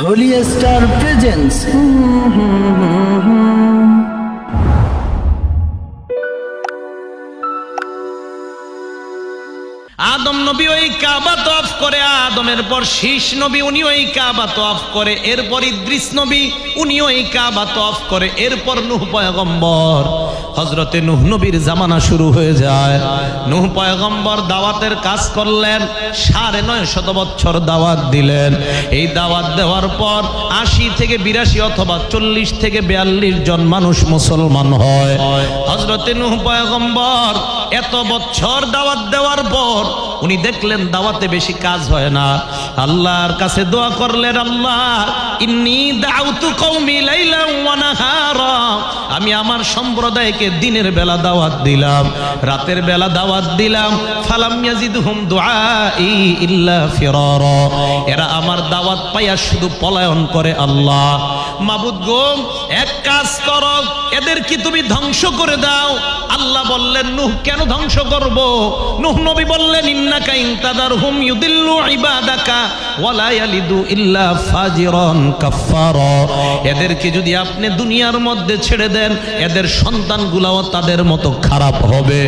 Holi star presents. আদম নবী ওই কাবা তওয়াফ করে, আদমের পর শীষ নবী উনি ওই কাবা তওয়াফ করে, এরপর ইদ্রিস নবী উনি ওই কাবা তওয়াফ করে, এরপর নূহ পয়গম্বর হযরতে নূহ নবীর জামানা শুরু হয়ে যায়। নূহ পয়গম্বর দাওয়াতের কাজ করলেন, ৯৫০ বছর দাওয়াত দিলেন। এই দাওয়াত দেওয়ার পর ৮০ থেকে ৮২ অথবা ৪০ থেকে ৪২ জন মানুষ মুসলমান হয়। হযরতে নূহ পয়গম্বর এত বছর দাওয়াত দেওয়ার পর উনি দেখলেন দাওয়াতে বেশি কাজ হয় না। আল্লাহর কাছে দোয়া করলেন, আল্লাহ ইন্নী দাউতু কওমি লাইলান ওয়া নাহারা, আমি আমার সম্প্রদায়কে দিনের বেলা দাওয়াত দিলাম, রাতের বেলা দাওয়াত দিলাম, ফালাম ইয়াজিদহুম দুআই ইল্লা ফিরারা, এরা আমার দাওয়াত পাইয়া শুধু পলায়ন করে। আল্লাহ মাবুদ গো, এক কাজ করো, এদের কি তুমি ধ্বংস করে দাও। আল্লাহ বললেন, নূহ কেন ধ্বংস করব? নূহ নবী বললেন, ইন্নাকা ইনতাদারহুম ইউদিল্লু ইবাদাকা ওয়ালা ইয়ালিদু ইল্লা ফাজিরান কাফফারা, এদেরকে যদি আপনি দুনিয়ার মধ্যে ছেড়ে দেন, এদের সন্তানগুলাও তাদের মতো খারাপ হবে।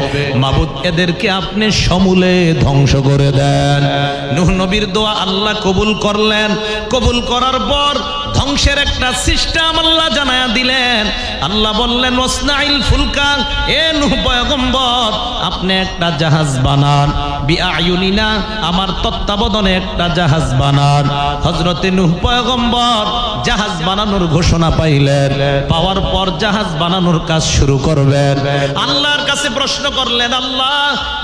মাবুদ এদেরকে আপনি সমূলে ধ্বংস করে দেন। নূহ নবীর দোয়া আল্লাহ কবুল করলেন। কবুল করার পর ধ্বংসের একটা সিস্টেম আল্লাহ জানায়া দিলেন। আল্লাহ বললেন, ওয়াসনাইল ফুলকা, এ নূহ পয়গম্বর আপনি একটা জাহাজ বানান, বিআয়ুনিনা, আমার তত্ত্বাবধানে একটা জাহাজ বানান। হযরতে নূহ পয়গম্বর জাহাজ বানানোর ঘোষণা পাইলেন। পাওয়ার পর জাহাজ বানানোর কাজ শুরু করবেন। আল্লাহর কাছে প্রশ্ন করলেন, আল্লাহ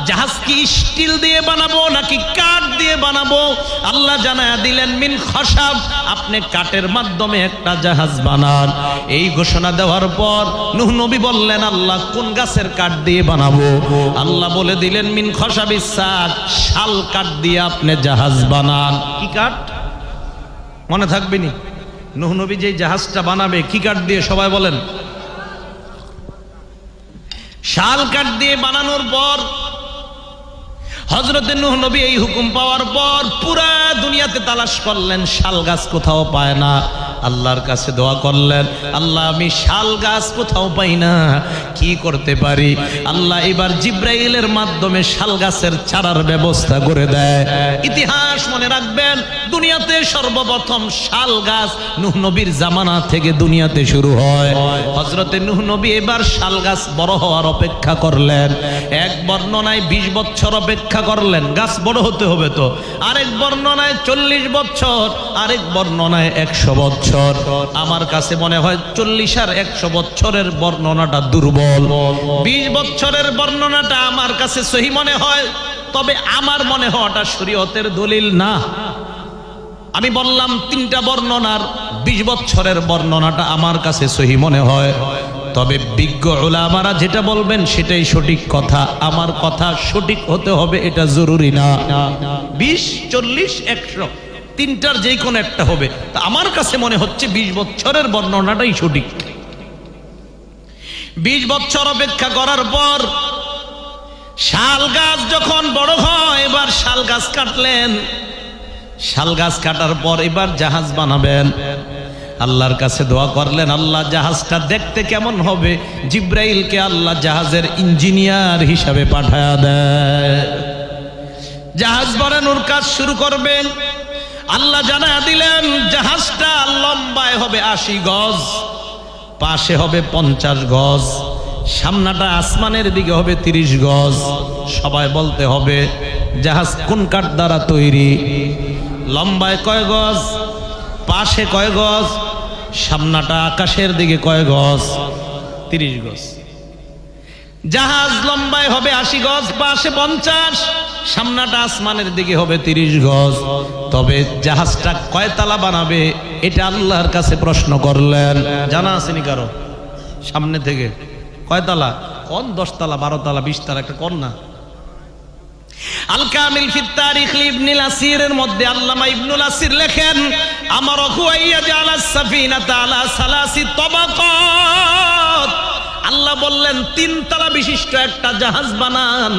জাহাজ কি স্টিল দিয়ে বানাবো নাকি কাঠ দিয়ে বানাবো? আল্লাহ জানায়া দিলেন, মিন খসাব, আপনি কাঠের মাধ্যমে একটা জাহাজ বানান। এই ঘোষণা দেওয়ার পর নূহ নবী বললেন, আল্লাহ কোন গাছের কাঠ দিয়ে বানাবো? আল্লাহ বলে দিলেন, মিন খসাবিস সাক, শাল কাঠ দিয়ে আপনি জাহাজ বানান। কি কাঠ মনে থাকবে নি? নূহ নবী যে জাহাজটা বানাবে কি কাঠ দিয়ে? সবাই বলেন। শাল কাঠ দিয়ে বানানোর পর হযরতে নূহ নবী এই হুকুম পাওয়ার পর পুরা দুনিয়াতে তালাশ করলেন, শাল গাছ কোথাও পায় না। আল্লাহর কাছে দোয়া করলেন, আল্লাহ আমি শাল গাছ কোথাও পাই না, কি করতে পারি? আল্লাহ এবার জিব্রাইলের মাধ্যমে শাল গাছের চারার ব্যবস্থা করে দেয়। ইতিহাস মনে রাখবেন, দুনিয়াতে সর্বপ্রথম শাল গাছ নূহ নবীর জামানা থেকে দুনিয়াতে শুরু হয়। হযরতে নূহ নবী এবার শাল গাছ বড় হওয়ার অপেক্ষা করলেন। এক বর্ণনায় ২০ বছর অপেক্ষা করলেন, গাছ বড় হতে হবে তো। আরেক বর্ণনায় ৪০ বছর, আরেক বর্ণনায় ১০০ বছর। আমার কাছে মনে হয় ৪০ আর ১০০ বছরের বর্ণনাটা দুর্বল। ২০ বছরের বর্ণনাটা আমার কাছে সহি মনে হয়, তবে আমার মনে হওয়াটা শরীয়তের দলিল না। আমি বললাম ৩টা বর্ণনার ২০ বছরের বর্ণনাটা আমার কাছে সহি মনে হয়, তবে বিজ্ঞ উলামারা যেটা বলবেন সেটাই সঠিক কথা। আমার কথা সঠিক হতে হবে এটা জরুরি না। ২০, ৪০, ১০০ তিনটার যে কোনো একটা হবে। তা আমার কাছে মনে হচ্ছে ২০ বছরের বর্ণনাটাই সঠিক। ২০ বছর অপেক্ষা করার পর শাল গাছ যখন বড় হয়, এবার শাল গাছ কাটলেন। শাল গাছ কাটার পর এবার জাহাজ বানাবেন। আল্লাহর কাছে দোয়া করলেন, আল্লাহ জাহাজটা দেখতে কেমন হবে? জিব্রাইলকে আল্লাহ জাহাজের ইঞ্জিনিয়ার হিসাবে পাঠায়া দেয়। জাহাজ বানানোর কাজ শুরু করবেন। আল্লাহ জানায়া দিলেন, জাহাজটা লম্বায় হবে ৮০ গজ, পাশে হবে ৫০ গজ, সামনাটা আসমানের দিকে হবে ৩০ গজ। সবাই বলতে হবে, জাহাজ কোন কাঠ দ্বারা তৈরি? লম্বায় কয় গজ, পাশে কয় গজ, সামনাটা আকাশের দিকে কয় গজ? ৩০ গজ। জাহাজ লম্বায় হবে ৮০ গজ, পাশে ৫০, সামনাটা আসমানের দিকে হবে ৩০ গজ। তবে জাহাজটা কয়তলা বানাবে এটা আল্লাহর কাছে প্রশ্ন করলেন। জানা আসেনি কারো? সামনে থেকে কয়তলা? কোন ১০ তলা, ১২ তলা, ২০ তলা, একটা কোন না। আল কামিল ফি তারিখ ইবনুল আসিরের মধ্যে আল্লামা ইবনুল আসির লেখেন, আমারহু আইয়াজালাস সাফিনাতা আলা সালাসি তাবাকাত, আল্লাহ বললেন 3 তলা বিশিষ্ট একটা জাহাজ বানান।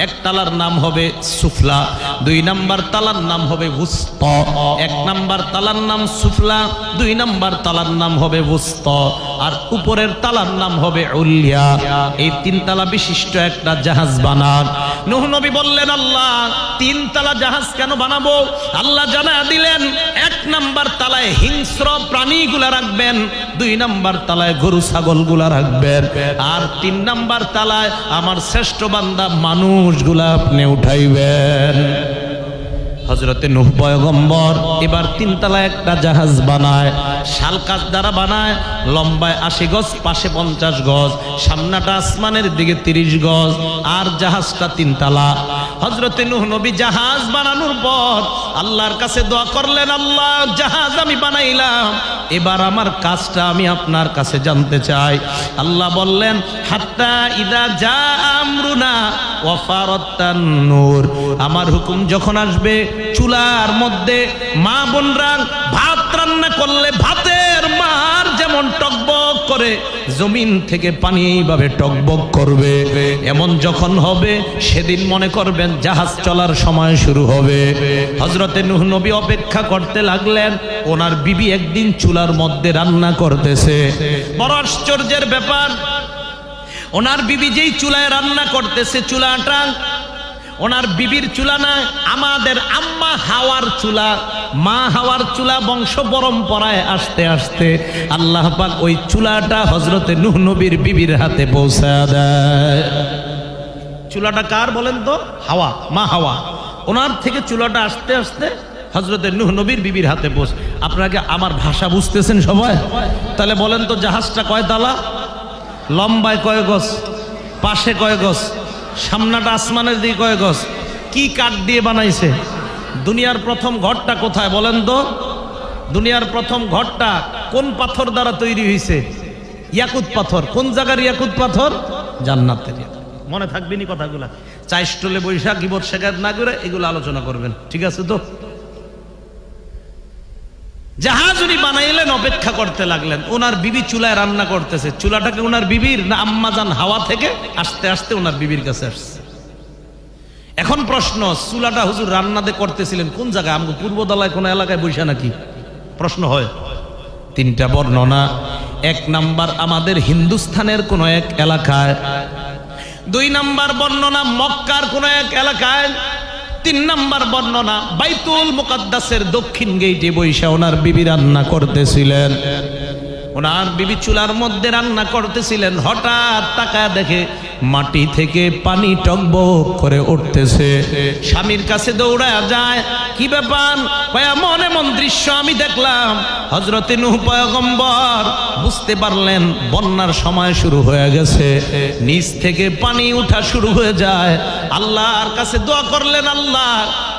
এক তালার নাম হবে সুফলা, 2 নাম্বার তালার নাম হবে উস্তা। 1 নাম্বার তালার নাম সুফলা, 2 নাম্বার তালার নাম হবে উস্তা, আর উপরের তালার নাম হবে উলিয়া। এই 3 তালা বিশিষ্ট একটা জাহাজ বানান। নূহ নবী বললেন, আল্লাহ 3 তালা জাহাজ কেন বানাবো? আল্লাহ জানায়া দিলেন, 1 নাম্বার তালায় হিংস্র প্রাণীগুলা রাখবেন, 2 নাম্বার তালায় গরু ছাগলগুলা রাখবেন, আর 3 নাম্বার তালায় আমার শ্রেষ্ঠ বান্দা মানুষগুলা আপনি উঠাইবেন। হযরতে নূহ পয়গম্বর এবার 3 তলায় একটা জাহাজ বানায়, শাল কাঠ দ্বারা বানায়, লম্বায় 80 গজ, পাশে 50 গজ, সামনাটা আসমানের দিকে 30 গজ, আর জাহাজটা 3 তলা। হযরতে নূহ নবী জাহাজ বানানোর পর আল্লাহর কাছে দোয়া করলেন, আল্লাহ জাহাজ আমি বানাইলাম, এবার আমার কাজটা আমি আপনার কাছে জানতে চাই। আল্লাহ বললেন, হাত্তা ইদা জা আমরুনা ওয়া ফারাতান নূর, আমার হুকুম যখন আসবে, চুলার মধ্যে মা বোনরা ভাত রান্না করলে ভাতের মার যেমন টকবক করে, জমিন থেকে পানি এইভাবে টকবক করবে, এমন যখন হবে সেদিন মনে করবেন জাহাজ চলার সময় শুরু হবে। হযরতে নূহ নবী অপেক্ষা করতে লাগলেন। ওনার বিবি একদিন চুলার মধ্যে রান্না করতেছে। বড় আশ্চর্যের ব্যাপার, ওনার বিবি যেই চুলায় রান্না করতেছে, চুলাটা ওনার বিবির চুলা না, আমাদের আম্মা হাওয়ার চুলা, মা হাওয়ার চুলা। বংশ পরম্পরায় আস্তে আস্তে আল্লাহ পাক ওই চুলাটা হযরতে নূহ নবীর বিবির হাতে পৌঁছা দেয়। চুলাটা কার বলেন তো? হাওয়া, মা হাওয়া। ওনার থেকে চুলাটা আস্তে আস্তে হযরতে নূহ নবীর বিবির হাতে পৌঁছ। আপনাকে আমার ভাষা বুঝতেছেন সবাই? তাহলে বলেন তো, জাহাজটা কয় তালা, লম্বায় কয় গজ, পাশে কয় গজ, সামনাটা আসমানের দিকে কয় গজ, কি কাঠ দিয়ে বানাইছে? দুনিয়ার প্রথম ঘরটা কোথায় বলেন তো? দুনিয়ার প্রথম ঘরটা কোন পাথর দ্বারা তৈরি হয়েছে? ইয়াকুত পাথর। কোন জায়গার ইয়াকুত পাথর? জান্নাতের। মনে থাকবে নি কথাগুলা? চাই স্টলে বৈশাখ গিবত শেখাত না করে এগুলো আলোচনা করবেন, ঠিক আছে তো? জাহাজ উনি বানাইলেন, অপেক্ষা করতে লাগলেন। ওনার বিবি চুলায় রান্না করতেছে। চুলাটাকে ওনার বিবির না আম্মাজান হাওয়া থেকে আস্তে আস্তে ওনার বিবির কাছে আসছে। এখন প্রশ্ন, চুলাটা হুজুর রান্নাতে করতেছিলেন কোন জায়গায়? আমগো পূর্বদলায় কোন এলাকায় বৈশা নাকি? প্রশ্ন হয়। 3টা বর্ণনা। 1 নাম্বার আমাদের হিন্দুস্থানের কোন এক এলাকায়, 2 নাম্বার বর্ণনা মক্কার কোন এক এলাকায়, 3 নাম্বার বর্ণনা বাইতুল মুকাদ্দাসের দক্ষিণ গেইটে বৈশা ওনার বিবি রান্না করতেছিলেন। ওনার বিবি চুলার মধ্যে রান্না করতেছিলেন। হঠাৎ তাকায় দেখে মাটি থেকে পানি টকবক করে উঠতেছে। স্বামীর কাছে দৌড়ায় যায়, কি ব্যাপার? এমন এমন দৃশ্য আমি দেখলাম। হযরতে নূহ পয়গম্বর বুঝতে পারলেন বন্যার সময় শুরু হয়ে গেছে, নিচ থেকে পানি উঠা শুরু হয়ে যায়। আল্লাহর কাছে দোয়া করলেন, আল্লাহ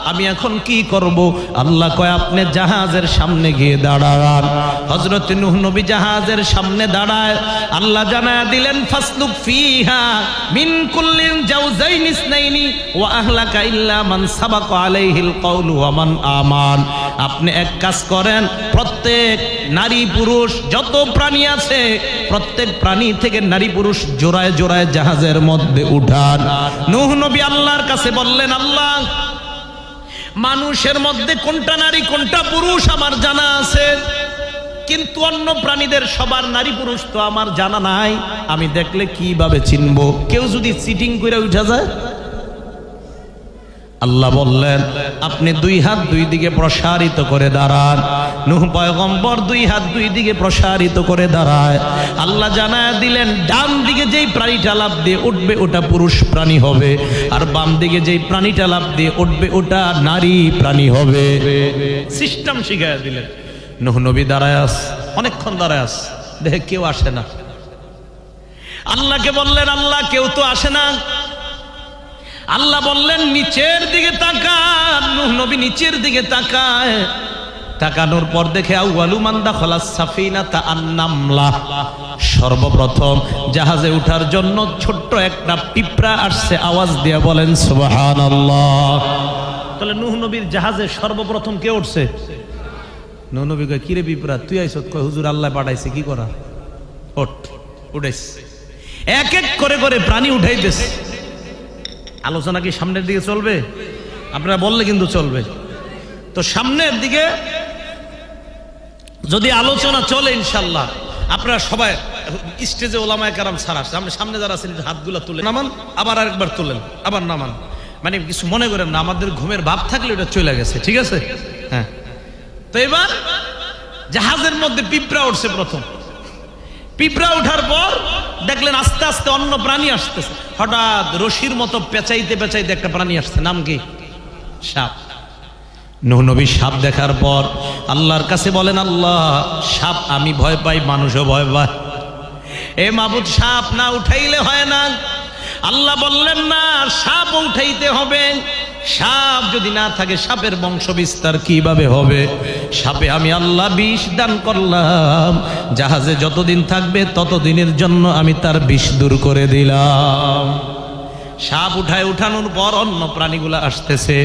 আমি এখন কি করব? আল্লাহ কয়, আপনি জাহাজের সামনে গিয়ে দাঁড়ান। হযরতে নূহ নবী জাহাজের সামনে দাঁড়ায়। আল্লাহ জানায়া দিলেন, ফাসলুক ফিহা মিন কুল্লিন জাওজাইন ইসনাইনি ওয়া আহলাকা ইল্লা মান সাবাকা আলাইহিল কওলু ওয়া মান আমান। আপনি এক কাজ করেন, প্রত্যেক নারী পুরুষ যত প্রাণী আছে, প্রত্যেক প্রাণী থেকে নারী পুরুষ জোড়ায় জোড়ায় জাহাজের মধ্যে উঠান। নূহ নবী আল্লাহর কাছে বললেন, আল্লাহ মানুষের মধ্যে কোনটা নারী কোনটা পুরুষ আমার জানা আছে, কিন্তু অন্য প্রাণীদের সবার নারী পুরুষ তো আমার জানা নাই। আমি দেখলে কিভাবে চিনবো? কেউ যদি চিটিং করে উঠা যায়? আল্লাহ বললেন, আপনি 2 হাত 2 দিকে প্রসারিত করে দাঁড়ান। নূহ পয়গম্বর 2 হাত 2 দিকে প্রসারিত করে দাঁড়ায়। আল্লাহ জানায়া দিলেন, ডান দিকে যেই প্রাণীটা লাফ দিয়ে উঠবে ওটা পুরুষ প্রাণী হবে, আর বাম দিকে যেই প্রাণীটা লাফ দিয়ে উঠবে ওটা নারী প্রাণী হবে। সিস্টেম শিখাইয়া দিলেন। নূহ নবী দাঁড়ায় আস, অনেকক্ষণ দাঁড়ায় আস, দেখে কেউ আসে না। আল্লাহকে বললেন, আল্লাহ কেউ তো আসে না। আল্লাহ বললেন, নিচের দিকে তাকান। নূহ নবী নিচের দিকে তাকায়। তাকানোর পর দেখে আউয়ালু মান দাখালাস সাফিনাতা আন-নামলা, সর্বপ্রথম জাহাজে ওঠার জন্য ছোট্ট একটা পিঁপড়া আসছে। আওয়াজ দিয়ে বলেন সুবহানাল্লাহ। তাহলে নূহ নবীর জাহাজে সর্বপ্রথম কে উঠছে? নূহ নবী কয়, কিরে পিঁপড়া তুই আইছত? কয়, হুজুর আল্লাহ পাঠাইছে, কি করা? ওঠ, উঠাইছে। এক এক করে করে প্রাণী উঠাইতেছে। আলোচনা কি সামনের দিকে চলবে? আপনারা বললে কিন্তু চলবে। তো সামনের দিকে যদি আলোচনা চলে ইনশাল্লাহ আপনারা সবাই স্টেজে ওলামায়ে কেরাম ছাড়া সামনে যারা আছেন হাতগুলো তুলে নামান, আবার আরেকবার তুলেন, আবার নামান। মানে কিছু মনে করেন না, আমাদের ঘুমের ভাব থাকলে ওটা চলে গেছে, ঠিক আছে? হ্যাঁ। তো এবার জাহাজের মধ্যে পিঁপড়া উঠছে প্রথম। পিঁপড়া উঠার পর দেখলেন আস্তে আস্তে অন্য প্রাণী আসতেছে। হঠাৎ রশির মতো পেঁচাইতে পেঁচাইতে একটা প্রাণী আসছে, নাম কি? সাপ। নূহ নবী সাপ দেখার পর আল্লাহর কাছে বলেন, আল্লাহ সাপ আমি ভয় পাই, মানুষও ভয় পায়, এ মাবুদ সাপ না উঠাইলে হয় না। আল্লাহ বললেন না, সাপ উঠাইতে হবে। সাপ যদি না থাকে সাপের বংশ বিস্তার কিভাবে হবে? সাপে আমি আল্লাহ বিষ দান করলাম, জাহাজে যতদিন থাকবে ততদিনের জন্য আমি তার বিষ দূর করে দিলাম। সাপ উঠানোর পর অন্য প্রাণীগুলো আসতেছে।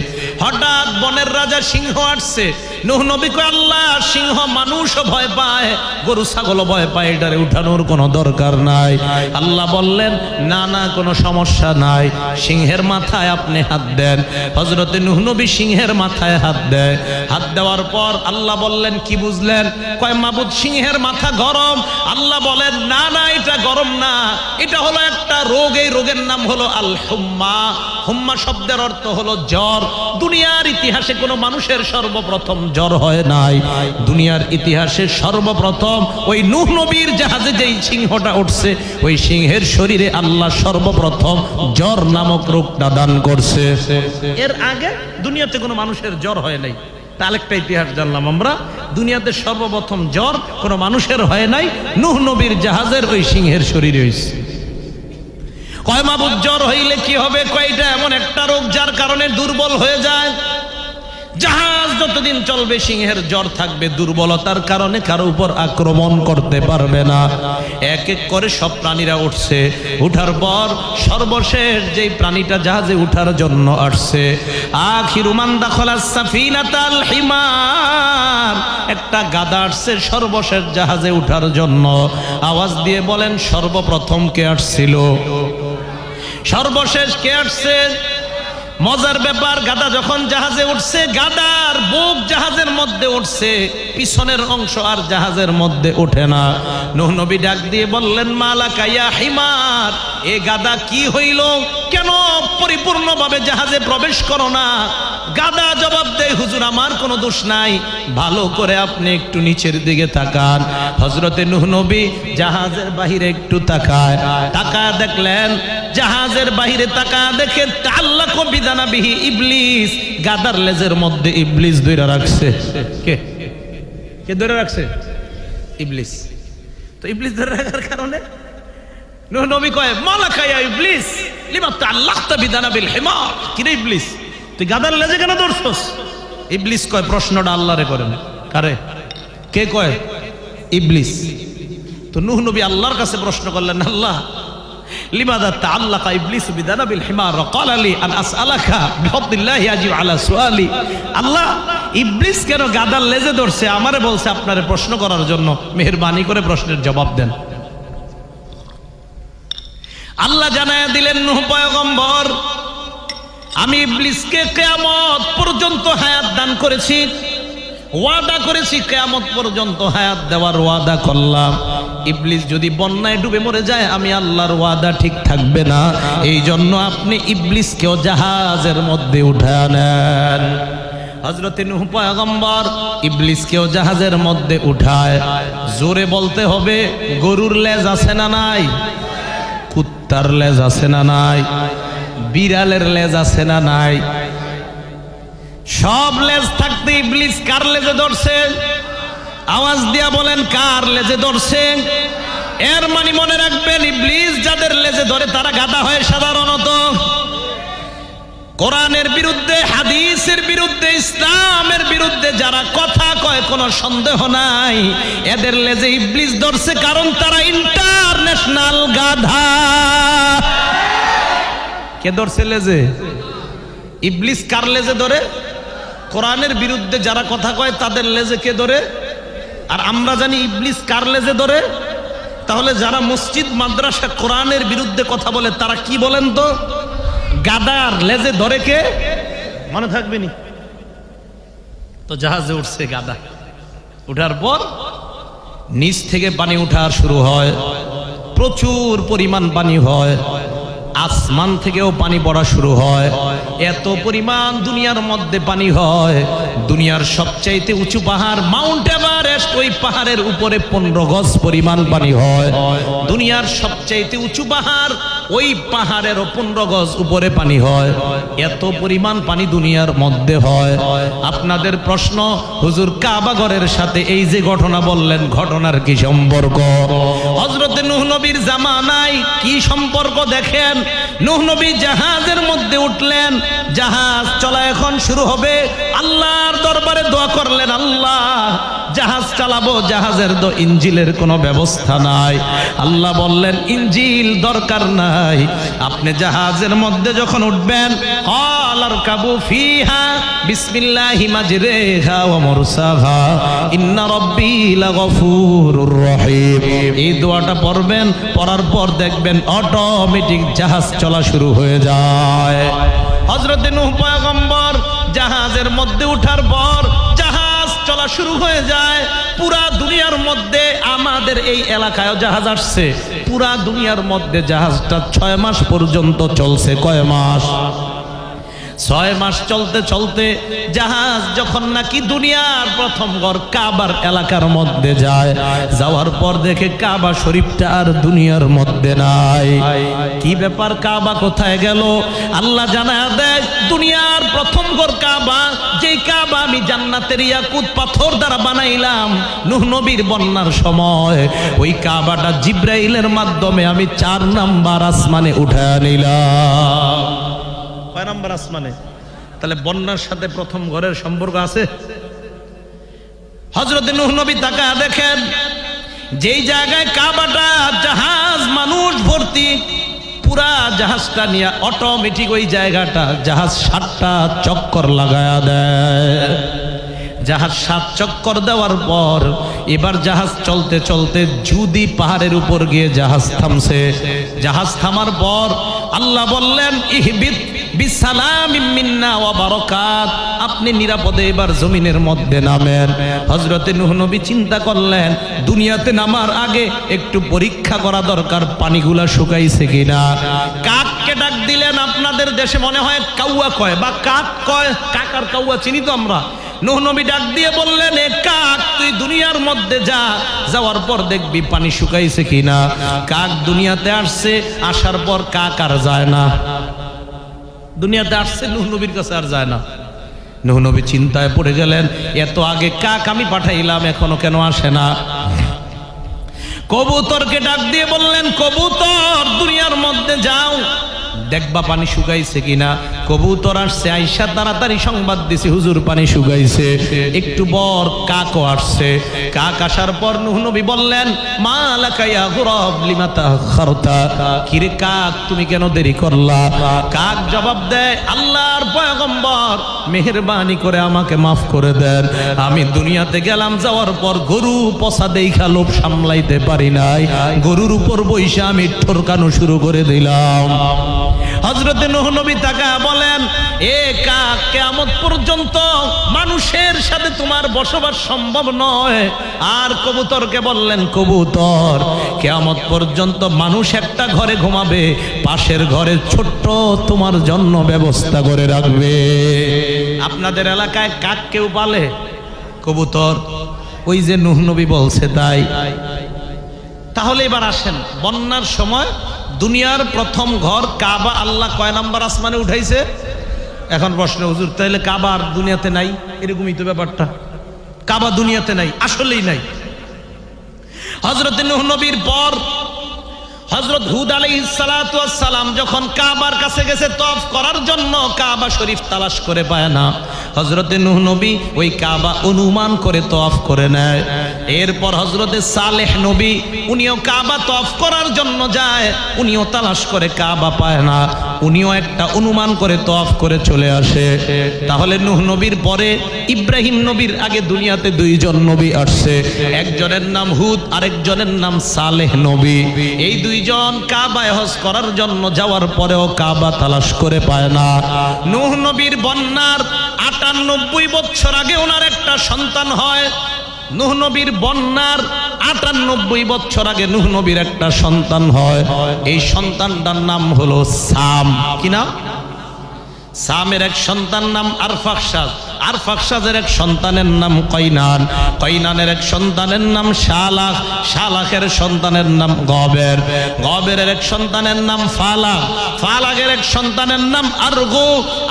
হঠাৎ বনের রাজা সিংহ আসছে। নূহ নবী কয়, আল্লাহ সিংহ মানুষও ভয় পায়, গরু ছাগলও ভয় পায়, এটারে উঠানোর কোনো দরকার নাই। আল্লাহ বললেন, না না কোনো সমস্যা নাই, সিংহের মাথায় আপনি হাত দেন। হযরতে নূহ নবী সিংহের মাথায় হাত দেয়। হাত দেওয়ার পর আল্লাহ বললেন, কি বুঝলেন? কয় মাবুদ সিংহের মাথা গরম। আল্লাহ বলেন, না না এটা গরম না, এটা হলো একটা রোগ, এই রোগের নাম হলো আল হুম্মা। হুম্মা শব্দের অর্থ হলো জ্বর। দুনিয়ার ইতিহাসে কোনো মানুষের সর্বপ্রথম জ্বর হয় নাই। দুনিয়ার ইতিহাসে সর্বপ্রথম ওই নূহ নবীর জাহাজে যেই সিংহটা উঠছে, ওই সিংহের শরীরে আল্লাহ সর্বপ্রথম জ্বর নামক রোগটা দান করছে। এর আগে দুনিয়াতে কোনো মানুষের জ্বর হয় নাই। আরেকটা ইতিহাস জানলাম আমরা, দুনিয়াতে সর্বপ্রথম জ্বর কোনো মানুষের হয় নাই, নূহ নবীর জাহাজের ওই সিংহের শরীরে হয়েছে। কয় মাবুদ জ্বর হইলে কি হবে? কয়টা এমন একটা রোগ যার কারণে দুর্বল হয়ে যায়। জাহাজ যতদিন চলবে সিংহের জ্বর থাকবে, দুর্বলতার কারণে কারো উপর আক্রমণ করতে পারবে না। এক এক করে সব প্রাণীরা উঠছে। উঠার পর সর্বশেষ যেই প্রাণীটা জাহাজে উঠার জন্য আসছে, আখিরু মান দাখালাস সাফিনাতাল হিমার, একটা গাধা আসছে সর্বশেষ জাহাজে উঠার জন্য। আওয়াজ দিয়ে বলেন, সর্বপ্রথম কে আসছিল? সর্বশেষ কে আসছে? মজার ব্যাপার, গাধা যখন জাহাজে উঠছে, গাধার বুক জাহাজের মধ্যে উঠছে, পিছনের অংশ আর জাহাজের মধ্যে ওঠে না। নূহ নবী ডাক দিয়ে বললেন, মালাকা ইয়া হিমার, এ গাধা কি হইল? কেন পরিপূর্ণভাবে জাহাজে প্রবেশ করো না? গাধা জবাব দেয়, হুজুর আমার কোনো দোষ নাই, ভালো করে আপনি একটু নিচের দিকে তাকান। হযরতে নূহ নবী জাহাজের বাহিরে একটু তাকায় দেখলেন জাহাজের বাহিরে দেখে তাআল্লাকু বিদানাবিহি ইবলিস, গাধার লেজের মধ্যে ইবলিস ধরে রাখছে। কে ধরে রাখছে? ইবলিস। তো ইবলিস ধরে রাখার কারণে নূহ নবী কয়, মালাকা ইয়া ইবলিস লিমা তাআল্লাকতা বিদানাবিল হিমার, কি রে ইবলিস তুই গাধার লেজে কেন ধরছস? ইবলিস কয়, প্রশ্নটা আল্লাহরে করেন। কারে? কে কয়? ইবলিস। তো নূহ নবী আল্লাহর কাছে প্রশ্ন করলেন, আল্লাহ লিমাযা তাআল্লাকা ইবলিসু বিদানাবিল হিমার ওয়া ক্বালা লি আন আসআলাকা বিফাদলিল্লাহি আজি আলা সুআলি। আল্লাহ ইবলিস কেন গাধার লেজে ধরছে? আমারে বলছে আপনারে প্রশ্ন করার জন্য, মেহেরবানি করে প্রশ্নের জবাব দেন। আল্লাহ জানায়া দিলেন, নূহ পয়গম্বর, আমি ইবলিসকে কিয়ামত পর্যন্ত হায়াত দান করেছি, ওয়াদা করেছি, কিয়ামত পর্যন্ত হায়াত দেওয়ার ওয়াদা করলাম। ইবলিস যদি বন্যায় ডুবে মরে যায়, আমি আল্লাহর ওয়াদা ঠিক থাকবে না। এই জন্য আপনি ইবলিসকেও জাহাজের মধ্যে উঠায় নেন। হযরতে নূহ পয়গম্বর ইবলিসকেও জাহাজের মধ্যে উঠায়। জোরে বলতে হবে, গরুর লেজ আছে না নাই? কুত্তার লেজ আছে না নাই? বিড়ালের লেজ আছে না নাই? সব লেজ থাকতে ইবলিস কার লেজে ধরছে? আওয়াজ দিয়া বলেন, কার লেজে ধরছে? এর মানে মনে রাখবেন, ইবলিস যাদের লেজে ধরে তারা গাধা হয় সাধারণত। কোরআনের বিরুদ্ধে, হাদিসের বিরুদ্ধে, ইসলামের বিরুদ্ধে যারা কথা কয়, কোনো সন্দেহ নাই এদের লেজে ইবলিস ধরছে, কারণ তারা ইন্টারন্যাশনাল গাধা। কে ধরছে লেজে? ইবলিস কার লেজে ধরে? কোরআনের বিরুদ্ধে যারা কথা কয় তাদের লেজে কে ধরে? আর আমরা জানি ইবলিস কার লেজে ধরে? তাহলে যারা মসজিদ মাদ্রাসা কোরআনের বিরুদ্ধে কথা বলে তারা কি বলেন তো? গাদার লেজে ধরে কে? মনে থাকবে নি তো? জাহাজে উঠছে গাদা, উঠার পর নিচ থেকে পানি উঠার শুরু হয়, প্রচুর পরিমাণ পানি হয়, আসমান থেকেও পানি পড়া শুরু হয়। এত পরিমাণ দুনিয়ার মধ্যে পানি হয়, দুনিয়ার সবচাইতে উঁচু পাহাড় মাউন্ট এভারেস্ট, ওই পাহাড়ের উপরে 15 গজ পরিমাণ পানি হয়। দুনিয়ার সবচাইতে উঁচু পাহাড়, ওই পাহাড়েরও 15 গজ উপরে পানি হয়। এত পরিমাণ পানি দুনিয়ার মধ্যে হয়। আপনাদের প্রশ্ন, হুজুর কাবা ঘরের সাথে এই যে ঘটনা বললেন, ঘটনার কি সম্পর্ক? হযরতে নূহ নবীর জামানায় কি সম্পর্ক দেখেন। নূহ নবী জাহাজের মধ্যে উঠলেন, জাহাজ চলা এখন শুরু হবে। আল্লাহর দরবারে দোয়া করলেন, আল্লাহ জাহাজ চালাবো, জাহাজের তো ইঞ্জিলের কোনো ব্যবস্থা নাই। আল্লাহ বললেন, ইঞ্জিল দরকার নাই, আপনি জাহাজের মধ্যে যখন উঠবেন, আরকাবু ফিহা বিসমিল্লাহি মাজরিহা ওয়া মুরসাহা ইন্না রাব্বি লাগফুরুর রহিম। এই দোয়াটা পড়বেন, পড়ার পর দেখবেন অটোমেটিক জাহাজ চলা শুরু হয়ে যায়। হযরতে নূহ পয়গম্বর জাহাজের মধ্যে উঠার পর জাহাজ চলা শুরু হয়ে যায়। পুরা দুনিয়ার মধ্যে, আমাদের এই এলাকায় জাহাজ আসছে, পুরা দুনিয়ার মধ্যে জাহাজটা 6 মাস পর্যন্ত চলছে। কয় মাস? 6 মাস চলতে চলতে জাহাজ যখন নাকি দুনিয়ার প্রথম ঘর কাবার এলাকার মধ্যে যায়, যাওয়ার পর দেখে কাবা শরীফটা আর দুনিয়ার মধ্যে নাই। কি ব্যাপার, কাবা কোথায় গেল? আল্লাহ জানায়া দেয়, দুনিয়ার প্রথম ঘর কাবা, যেই কাবা আমি জান্নাতের ইয়াকুত পাথর দ্বারা বানাইলাম নূহ নবীর বন্যার সময়, ওই কাবাটা জিব্রাইলের মাধ্যমে আমি 4 নাম্বার আসমানে উঠায় নিলাম। কয় নাম্বার আসমানে? তাহলে বন্যার সাথে প্রথম ঘরের সম্পর্ক আছে। হযরত নূহ নবী তাকায়া দেখেন, যেই জায়গায় কাবাটা, জাহাজ মানুষ ভর্তি, পুরা জাহাজটা নিয়ে অটোমেটিক ওই জায়গাটা জাহাজ 7টা চক্কর লাগায়া দেয়। জাহাজ 7 চক্কর দেওয়ার পর এবার জাহাজ চলতে চলতে জুদি পাহাড়ের উপর গিয়ে জাহাজ থামছে। জাহাজ থামার পর আল্লাহ বললেন, ইহবিত বিসালামিম মিন্না ওয়া বারাকাত, আপনি নিরাপদে এবার জমিনের মধ্যে নামেন। হযরতে নূহ নবী চিন্তা করলেন, দুনিয়াতে নামার আগে একটু পরীক্ষা করা দরকার, পানিগুলা শুকাইছে কিনা। কাককে ডাক দিলেন। আপনাদের দেশে মনে হয় কাউয়া কয় বা কাক কয়, কাক আর কাউয়া চিনি তো আমরা। নূহ নবী ডাক দিয়ে বললেন, এ কাক, তুই দুনিয়ার মধ্যে যা, যাওয়ার পর দেখবি পানি শুকাইছে কিনা। কাক দুনিয়াতে আসছে, আসার পর কাক আর যায় না। দুনিয়াতে আসছে, নূহ নবীর কাছে আর যায় না। নূহ নবী চিন্তায় পড়ে গেলেন, এত আগে কাক আমি পাঠাইলাম, এখনো কেন আসে না। কবুতরকে ডাক দিয়ে বললেন, কবুতর দুনিয়ার মধ্যে যাও, দেখবা পানি শুকাইছে কিনা। কবুতর আসছে, আইসা তাড়াতাড়ি সংবাদ দিছে, হুজুর পানি শুকাইছে। একটু পর কাকও আসছে। কাক আসার পর নূহ নবী বললেন, মা লাকা ইয়া গুরাব লিমা তাখারতা, কিরে কাক তুমি কেন দেরি করলা? কাক জবাব দেয়, আল্লাহর পয়গম্বর মেহেরবানি করে আমাকে মাফ করে দেন, আমি দুনিয়াতে গেলাম, যাওয়ার পর গরু পচা দেইখা লোভ সামলাইতে পারি নাই, গরুর উপর বইসা আমি ঠরকানো শুরু করে দিলাম। হযরতে নূহ নবী তাকায়া বলেন, এ কাক, কিয়ামত পর্যন্ত মানুষের সাথে তোমার বসবাস সম্ভব নয়। আর কবুতরকে বললেন, কবুতর, কিয়ামত পর্যন্ত মানুষ একটা ঘরে ঘুমাবে, পাশের ঘরে ছোট্ট তোমার জন্য ব্যবস্থা করে রাখবে। আপনাদের এলাকায় কাক কেউ পালে? কবুতর? ওই যে নূহ নবী বলছে তাই। তাহলে এবার আসেন, বন্যার সময় দুনিয়ার প্রথম ঘর কাবা আল্লাহ কয় নাম্বার আসমানে উঠাইছে? এখন প্রশ্ন, হুজুর তাহলে কাবা আর দুনিয়াতে নাই? এরকমই তো ব্যাপারটা, কাবা দুনিয়াতে নাই, আসলেই নাই। হযরত নূহ নবীর পর হযরত হুদ আলাইহিস সালাতু ওয়াস সালাম যখন কাবার কাছে গেছে তওয়াফ করার জন্য, কাবা শরীফ তালাশ করে পায় না। হযরতে নূহ নবী ওই কাবা অনুমান করে তওয়াফ করে নেয়। এরপর হযরতে সালেহ নবী উনিও কাবা তওয়াফ করার জন্য যায়, উনিও তালাশ করে কাবা পায় না, উনিও একটা অনুমান করে তওয়াফ করে চলে আসে। তাহলে নূহ নবীর পরে ইব্রাহিম নবীর আগে দুনিয়াতে দুইজন নবী আসছে, একজনের নাম হুদ, আরেকজনের নাম সালেহ নবী। এই দুইজন কাবায় হজ করার জন্য যাওয়ার পরেও কাবা তালাশ করে পায় না। নূহ নবীর বন্যার ৯৮ বছর আগে ওনার একটা সন্তান হয়। নূহ নবীর বন্যার ৯৮ বছর আগে নূহ নবীর একটা সন্তান হয়। এই সন্তানটার নাম হলো সাম। কি নাম? সামের এক সন্তান নাম আরফাকশাদ, আরফাকশাদের এক সন্তানের নাম কয়নান, কয়নানের এক সন্তানের নাম শালাখ, শালাখের সন্তানের নাম গবের, গবেরের এক সন্তানের নাম ফালাক, ফালাকের এক সন্তানের নাম আরগু,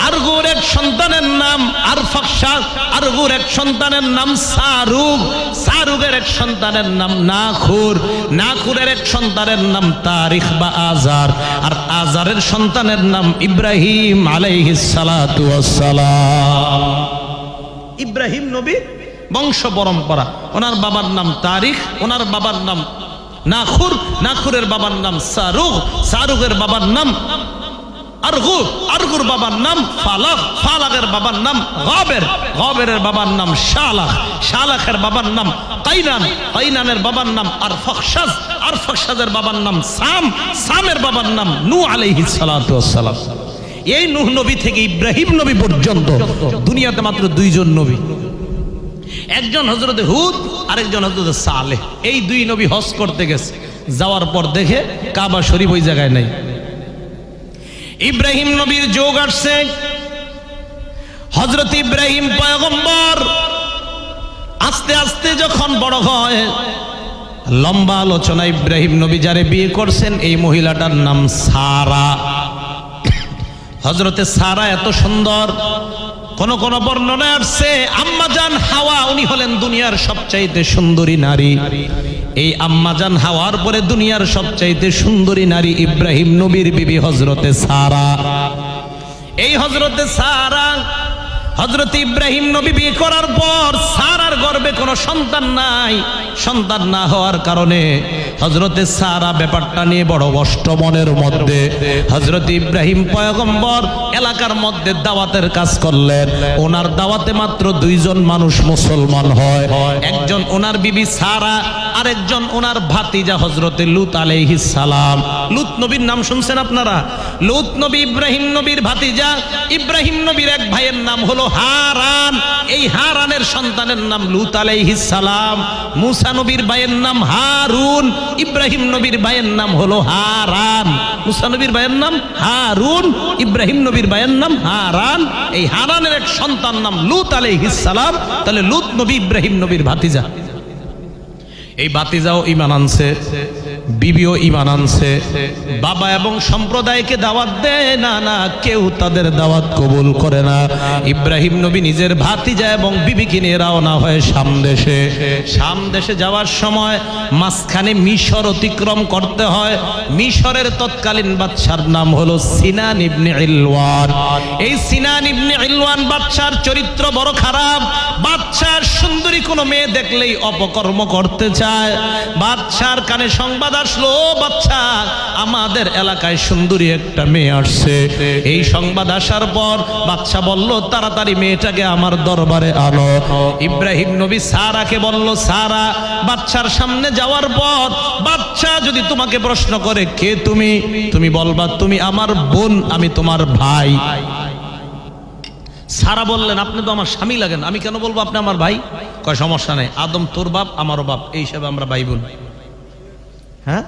আরগুর এক সন্তানের নাম আরফাকশাদ, আরগুর এক সন্তানের নাম সারুগ, সারুগের এক সন্তানের নাম নাখুর, নাখুরের এক সন্তানের নাম তারিখ বা আজার, আর আজারের সন্তানের নাম ইব্রাহিম আলাইহিস সালাতু ওয়াস সালাম। ইব্রাহিম নবী বংশ পরম্পরা, ওনার বাবার নাম তারিখ, ওনার বাবার নাম নাখুর, নাখুরের বাবার নাম সারুগ, সারুগের বাবার নাম আরগু, আরগুর বাবার নাম ফালাক, ফালাকের বাবার নাম গবের, গবেরের বাবার নাম শালাখ, শালাখের বাবার নাম কাইনান, কাইনানের বাবার নাম আরফাকশাদ, আরফাকশাদের বাবার নাম সাম, সামের বাবার নাম নূহ আলাইহিস সালাতু ওয়াস সালাম। এই নূহ নবী থেকে ইব্রাহিম নবী পর্যন্ত দুনিয়াতে মাত্র দুইজন নবী, একজন হযরতে হুদ, আরেকজন হযরতে সালেহ। এই দুই নবী হজ করতে গেছে, যাওয়ার পর দেখে কাবা শরীফ ওই জায়গায় নাই। ইব্রাহিম নবীর যোগ আসছে, হযরত ইব্রাহিম পয়গম্বর আস্তে আস্তে যখন বড় হয়, লম্বা আলোচনা, ইব্রাহিম নবী যারে বিয়ে করছেন এই মহিলাটার নাম সারা। হযরতে সারা এত সুন্দর, কোন কোন বর্ণনায় আসছে আম্মাজান হাওয়া উনি হলেন দুনিয়ার সবচাইতে সুন্দরী নারী। এই আম্মাজান হাওয়ার পরে দুনিয়ার সবচাইতে সুন্দরী নারী ইব্রাহিম নবীর বিবি হযরতে সারা। এই হযরতে সারা, হযরত ইব্রাহিম নবী বিয়ে করার পর সারার গর্ভে কোনো সন্তান নাই। সন্তান না হওয়ার কারণে হযরতে সারা ব্যাপারটা নিয়ে বড় কষ্ট মনের মধ্যে। হযরত ইব্রাহিম পয়গম্বর এলাকার মধ্যে দাওয়াতের কাজ করলেন। ওনার দাওয়াতে মাত্র দুইজন মানুষ মুসলমান হয়, একজন ওনার বিবি সারা, আরেকজন ওনার ভাতিজা হযরতে লূত আলাইহিস সালাম। লূত নবীর নাম শুনছেন আপনারা? লূত নবী ইব্রাহিম নবীর ভাতিজা। ইব্রাহিম নবীর এক ভাইয়ের নাম হলো হারান, এই হারানের সন্তানের নাম লূত আলাইহিস সালাম। মুসা নবীর ভাইয়ের নাম হারুন, ইব্রাহিম নবীর ভাইয়ের নাম হলো হারান। মুসা নবীর ভাইয়ের নাম হারুন, ইব্রাহিম নবীর ভাইয়ের নাম হারান। এই হারানের এক সন্তান নাম লূত আলাইহিস সালাম। তাহলে লূত নবী ইব্রাহিম নবীর ভাতিজা। এই ভাতিজাও ঈমান আনছে, বিবিও ঈমান আনছে। বাবা এবং সম্প্রদায়কে দাওয়াত দেয় না, না কেউ তাদের দাওয়াত কবুল করে না। ইব্রাহিম নবী নিজের ভাতিজা এবং বিবিকে নিয়ে রওনা হয় শাম দেশে। শাম দেশে যাওয়ার সময় মাঝখানে মিশর অতিক্রম করতে হয়। মিশরের তৎকালীন বাদশার নাম হলো সিনান ইবনে ইলওয়ান। এই সিনান ইবনে ইলওয়ান বাদশার চরিত্র বড় খারাপ। বাদশার সুন্দরী কোনো মেয়ে দেখলেই অপকর্ম করতে চায়। বাদশার কানে সংবাদ আসলো, বাদশা আমাদের এলাকায় সুন্দরী একটা মেয়ে আসছে। এই সংবাদ আসার পর বাদশা বলল তাড়াতাড়ি মেয়েটাকে আমার দরবারে আনো। ইব্রাহিম নবী সারাকে বলল, সারা বাদশার সামনে যাওয়ার পর বাদশা যদি তোমাকে প্রশ্ন করে কে তুমি, তুমি বলবা তুমি আমার বোন, আমি তোমার ভাই। সারা বললেন আপনি তো আমার স্বামী লাগেন, আমি কেন বলবো আপনি আমার ভাই? কয় সমস্যা নেই, আদম তোর বাপ আমারও বাপ, এই হিসাবে আমরা ভাই বোন। হ্যাঁ,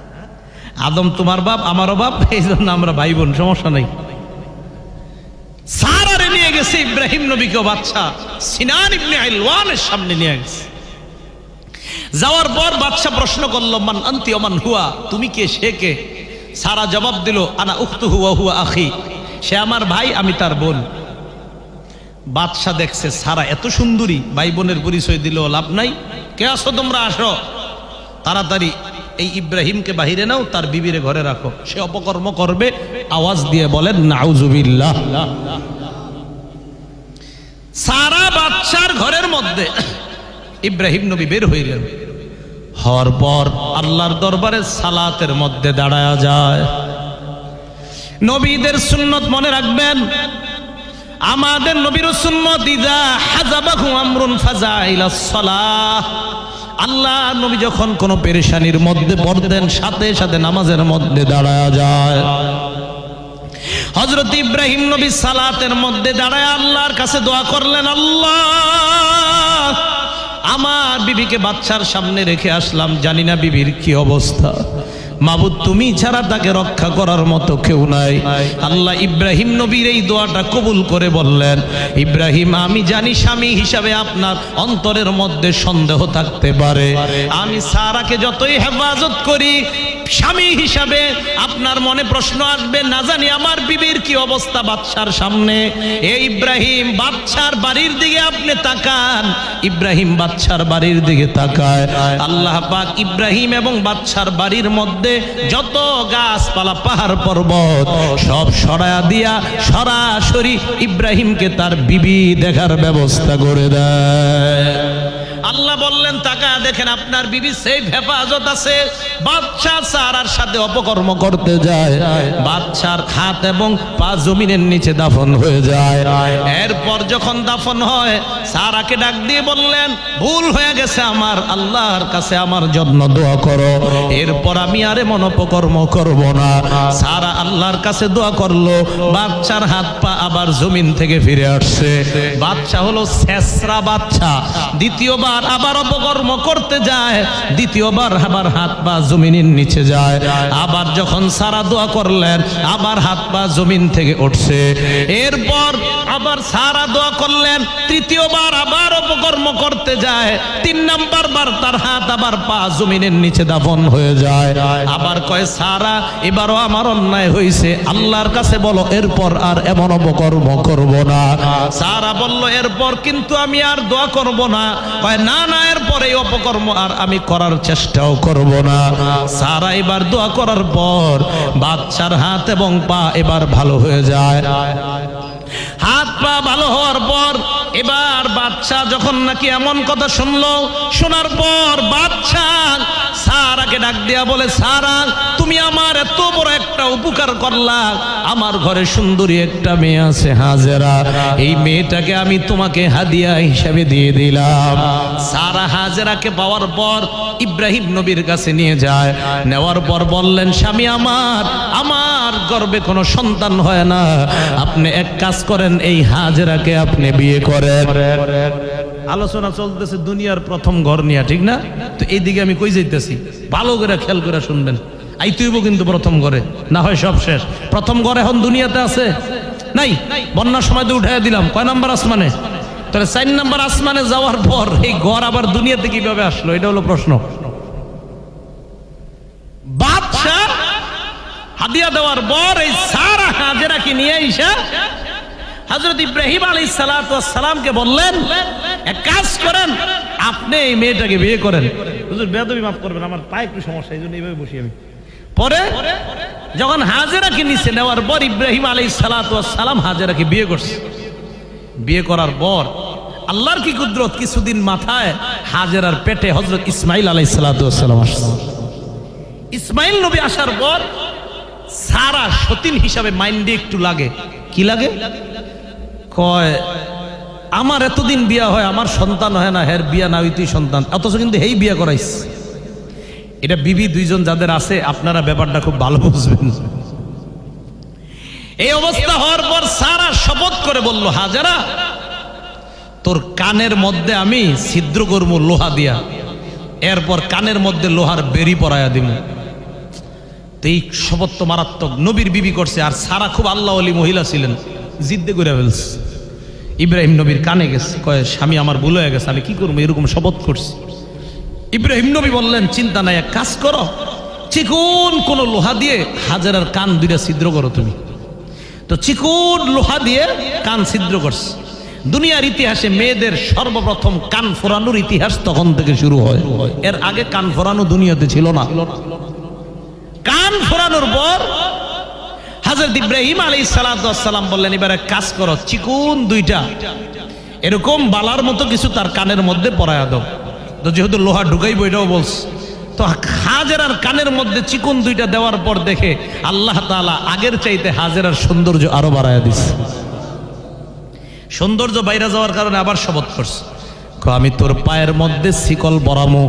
আদম তোমার বাপ আমারও বাপ, এই জন্য আমরা ভাই বোন, সমস্যা নেই। সারারে নিয়ে গেছে ইব্রাহিম নবীকে বাদশা সিনান ইবনে ইলওয়ানের সামনে নিয়ে গেছে। যাওয়ার পর বাদশা প্রশ্ন করলো মান আনতি ওয়া মান হুয়া, তুমি কে সে কে? সারা জবাব দিল আনা উখতুহু ওয়া হুয়া আখি, সে আমার ভাই আমি তার বোন। বাদশা দেখছে সারা এত সুন্দরী, ভাই বোনের পরিচয় দিলেও লাভ নাই। কে আসো তোমরা, আসো তাড়াতাড়ি এই ইব্রাহিমকে বাহিরে নাও, তার বিবিরে ঘরে রাখো, সে অপকর্ম করবে। আওয়াজ দিয়ে বলেন নাউজুবিল্লাহ। সারা বাদশার ঘরের মধ্যে ইব্রাহিম নবী বের হইলেন। হওয়ার পর আল্লাহর দরবারে সালাতের মধ্যে দাঁড়ায়া যায়। নবীদের সুন্নত মনে রাখবেন, আমাদের নবীর সুন্নত ইজা হাজাবাহু আমরুন ফাজা ইলাস সালাহ। আল্লাহ নবী যখন কোন পেরেশানির মধ্যে পড়তেন সাথে সাথে নামাজের মধ্যে দাঁড়ায়া যায়। হযরত ইব্রাহিম নবী সালাতের মধ্যে দাঁড়ায় আল্লাহর কাছে দোয়া করলেন, আল্লাহ আমার বিবিকে বাচ্চার সামনে রেখে আসলাম, জানি না বিবির কি অবস্থা, মাবুদ তুমি ছাড়া তাকে রক্ষা করার মতো কেউ নাই। আল্লাহ ইব্রাহিম নবীর এই দোয়াটা কবুল করে বললেন, ইব্রাহিম আমি জানি স্বামী হিসাবে আপনার অন্তরের মধ্যে সন্দেহ থাকতে পারে, আমি সারাকে যতই হেফাজত করি স্বামী হিসাবে আপনার মনে প্রশ্ন আসবে, না জানি আমার বিবির কি অবস্থা বাদশার সামনে। এই ইব্রাহিম বাদশার বাড়ির দিকে আপনি তাকান। ইব্রাহিম বাদশার বাড়ির দিকে তাকায়। আল্লাহ পাক ইব্রাহিম এবং বাদশার বাড়ির মধ্যে যত গাছপালা পাহাড় পর্বত সব সরায়া দিয়া সরাসরি ইব্রাহিমকে তার বিবি দেখার ব্যবস্থা করে দেয়। আল্লাহ বললেন তাকা দেখেন আপনার বিবি সেফ হেফাজত আছে। বাদশা সারার সাথে অপকর্ম করতে যায়, বাদশার হাত এবং পা জমিনের নিচে দাফন হয়ে যায়। এরপর যখন দাফন হয় সারাকে ডাক দিয়ে বললেন, ভুল হয়ে গেছে আমার, আল্লাহর কাছে আমার জন্য দোয়া করো, এরপর আমি আর এমন অপকর্ম করব না। সারা আল্লাহর কাছে দোয়া করলো, বাদশার হাত পা আবার জমিন থেকে ফিরে আসছে। বাদশা হলো শেষরা বাদশা, দ্বিতীয়বার আবার অপকর্ম করতে যায়, দ্বিতীয়বার আবার হাত পা জমিনের নিচে যায়। আবার যখন সারা দোয়া করলেন আবার হাত পা জমিন থেকে উঠছে। এরপর আবার সারা দোয়া করলেন, তৃতীয়বার আবার অপকর্ম করতে যায়, 3 নাম্বার বার তার হাত আবার পা জমিনের নিচে দাফন হয়ে যায়। আবার কয় সারা এবারও আমার অন্যায় হয়েছে, আল্লাহর কাছে বলো এরপর আর এমন অপকর্ম করব না। সারা বলল এরপর কিন্তু আমি আর দোয়া করব না। কয় না না এরপর এই অপকর্ম আর আমি করার চেষ্টাও করব না। সারা এবার দোয়া করার পর বাদশার হাত এবং পা এবার ভালো হয়ে যায়। হাত পা ভালো হওয়ার পর এবার বাদশা যখন নাকি এমন কথা শুনলো, শোনার পর বাদশা সারাকে ডাক দিয়া বলে, সারা তুমি আমার এত বড় একটা উপকার করলা, আমার ঘরে সুন্দরী একটা মেয়ে আছে হাজেরা, এই মেয়েটাকে আমি তোমাকে হাদিয়া হিসাবে দিয়ে দিলাম। সারা হাজেরাকে পাওয়ার পর ইব্রাহিম নবীর কাছে নিয়ে যায়। নেওয়ার পর বললেন, স্বামী আমার গর্ভে কোনো সন্তান হয় না, আপনি এক কাজ করেন, এই হাজেরাকে আপনি বিয়ে করেন। আলোচনা চলতেছে দুনিয়ার প্রথম ঘর নিয়ে, ঠিক না? তো এইদিকে আমি কই যাইতেছি, ভালো করে খেয়াল করে শুনবেন। আইতেইব কিন্তু প্রথম ঘরে, না হয় সব শেষ। প্রথম ঘর এখন দুনিয়াতে আছে নাই? বন্যার সময় তো উঠাইয়া দিলাম। কয় নাম্বার আসমানে? তাহলে 4 নাম্বার আসমানে যাওয়ার পর এই ঘর আবার দুনিয়াতে কিভাবে আসলো, এটা হলো প্রশ্ন। বাদশা হাদিয়া দেওয়ার পর এই সারা হাজেরাকে নিয়ে আইসা হযরত ইব্রাহিম আলাইহিস সালাতু ওয়াস সালামকে বললেন, এক কাজ করেন, আপনি এই মেয়েটাকে বিয়ে করেন। হুজুর বেয়াদবি মাফ করবেন, আমার পায়ে একটু সমস্যা, এইজন্য এইভাবে বসি আমি। পরে যখন হাজেরাকে নিচে নেওয়ার পর ইব্রাহিম আলাইহিস সালাতু ওয়াস সালাম হাজেরাকে বিয়ে করছে। বিয়ে করার পর আল্লাহর কি কুদরত, কিছুদিন মাথায় হাজেরার পেটে হযরত ইসমাইল আলাইহিস সালাতু ওয়াস সালাম আসছে। ইসমাইল নবী আসার পর সারা সতীন হিসাবে মাইন্ডে একটু লাগে। কি লাগে? কয় আমার এতদিন বিয়া হয়, আমার সন্তান হয় না, হের বিয়া না হইতেই সন্তান, অথচ কিন্তু হেই বিয়া করাইছে। এটা বিবি দুইজন যাদের আছে আপনারা ব্যাপারটা খুব ভালো বুঝবেন। এই অবস্থা হওয়ার পর সারা শপথ করে বলল, হাজেরা তোর কানের মধ্যে আমি ছিদ্র করবো লোহা দিয়া, এরপর কানের মধ্যে লোহার বেরি পরাইয়া দিব। এই শপথ তো মারাত্মক, নবীর বিবি করছে। আর সারা খুব আল্লাহ ওলি মহিলা ছিলেন, জিদ্দে করে ফেলছে। ইব্রাহিম নবীর কানে গেছে, কয় স্বামী আমার ভুল হয়ে গেছে, আমি কি করবো, এরকম শপথ করছি। ইব্রাহিম নবী বললেন, চিন্তা নাই, এক কাজ করো, চিকন কোন লোহা দিয়ে হাজেরার কান দুইটা ছিদ্র করো তুমি। তো চিকন লোহা দিয়ে কান ছিদ্র করছে। দুনিয়ার ইতিহাসে মেয়েদের সর্বপ্রথম কান ফোরানোর ইতিহাস তখন থেকে শুরু হয়। এর আগে কান ফোরানো দুনিয়াতে ছিল না। কান ফোরানোর পর হযরত ইব্রাহিম আলাইহিস সালাতু ওয়াস সালাম বললেন, এবারে কাজ করো, চিকন দুইটা এরকম বালার মতো কিছু তার কানের মধ্যে পরায়া দাও। তো যেহেতু লোহা ঢুকাইব এটাও বলছে, তো হাজেরার কানের মধ্যে চিকন দুইটা দেওয়ার পর দেখে আল্লাহ তাআলা আগের চাইতে হাজেরার সৌন্দর্য আরো বাড়ায়া দিছে। সৌন্দর্য বাইরে যাওয়ার কারণে আবার শপথ করছে, আমি তোর পায়ের মধ্যে শিকল বরামু।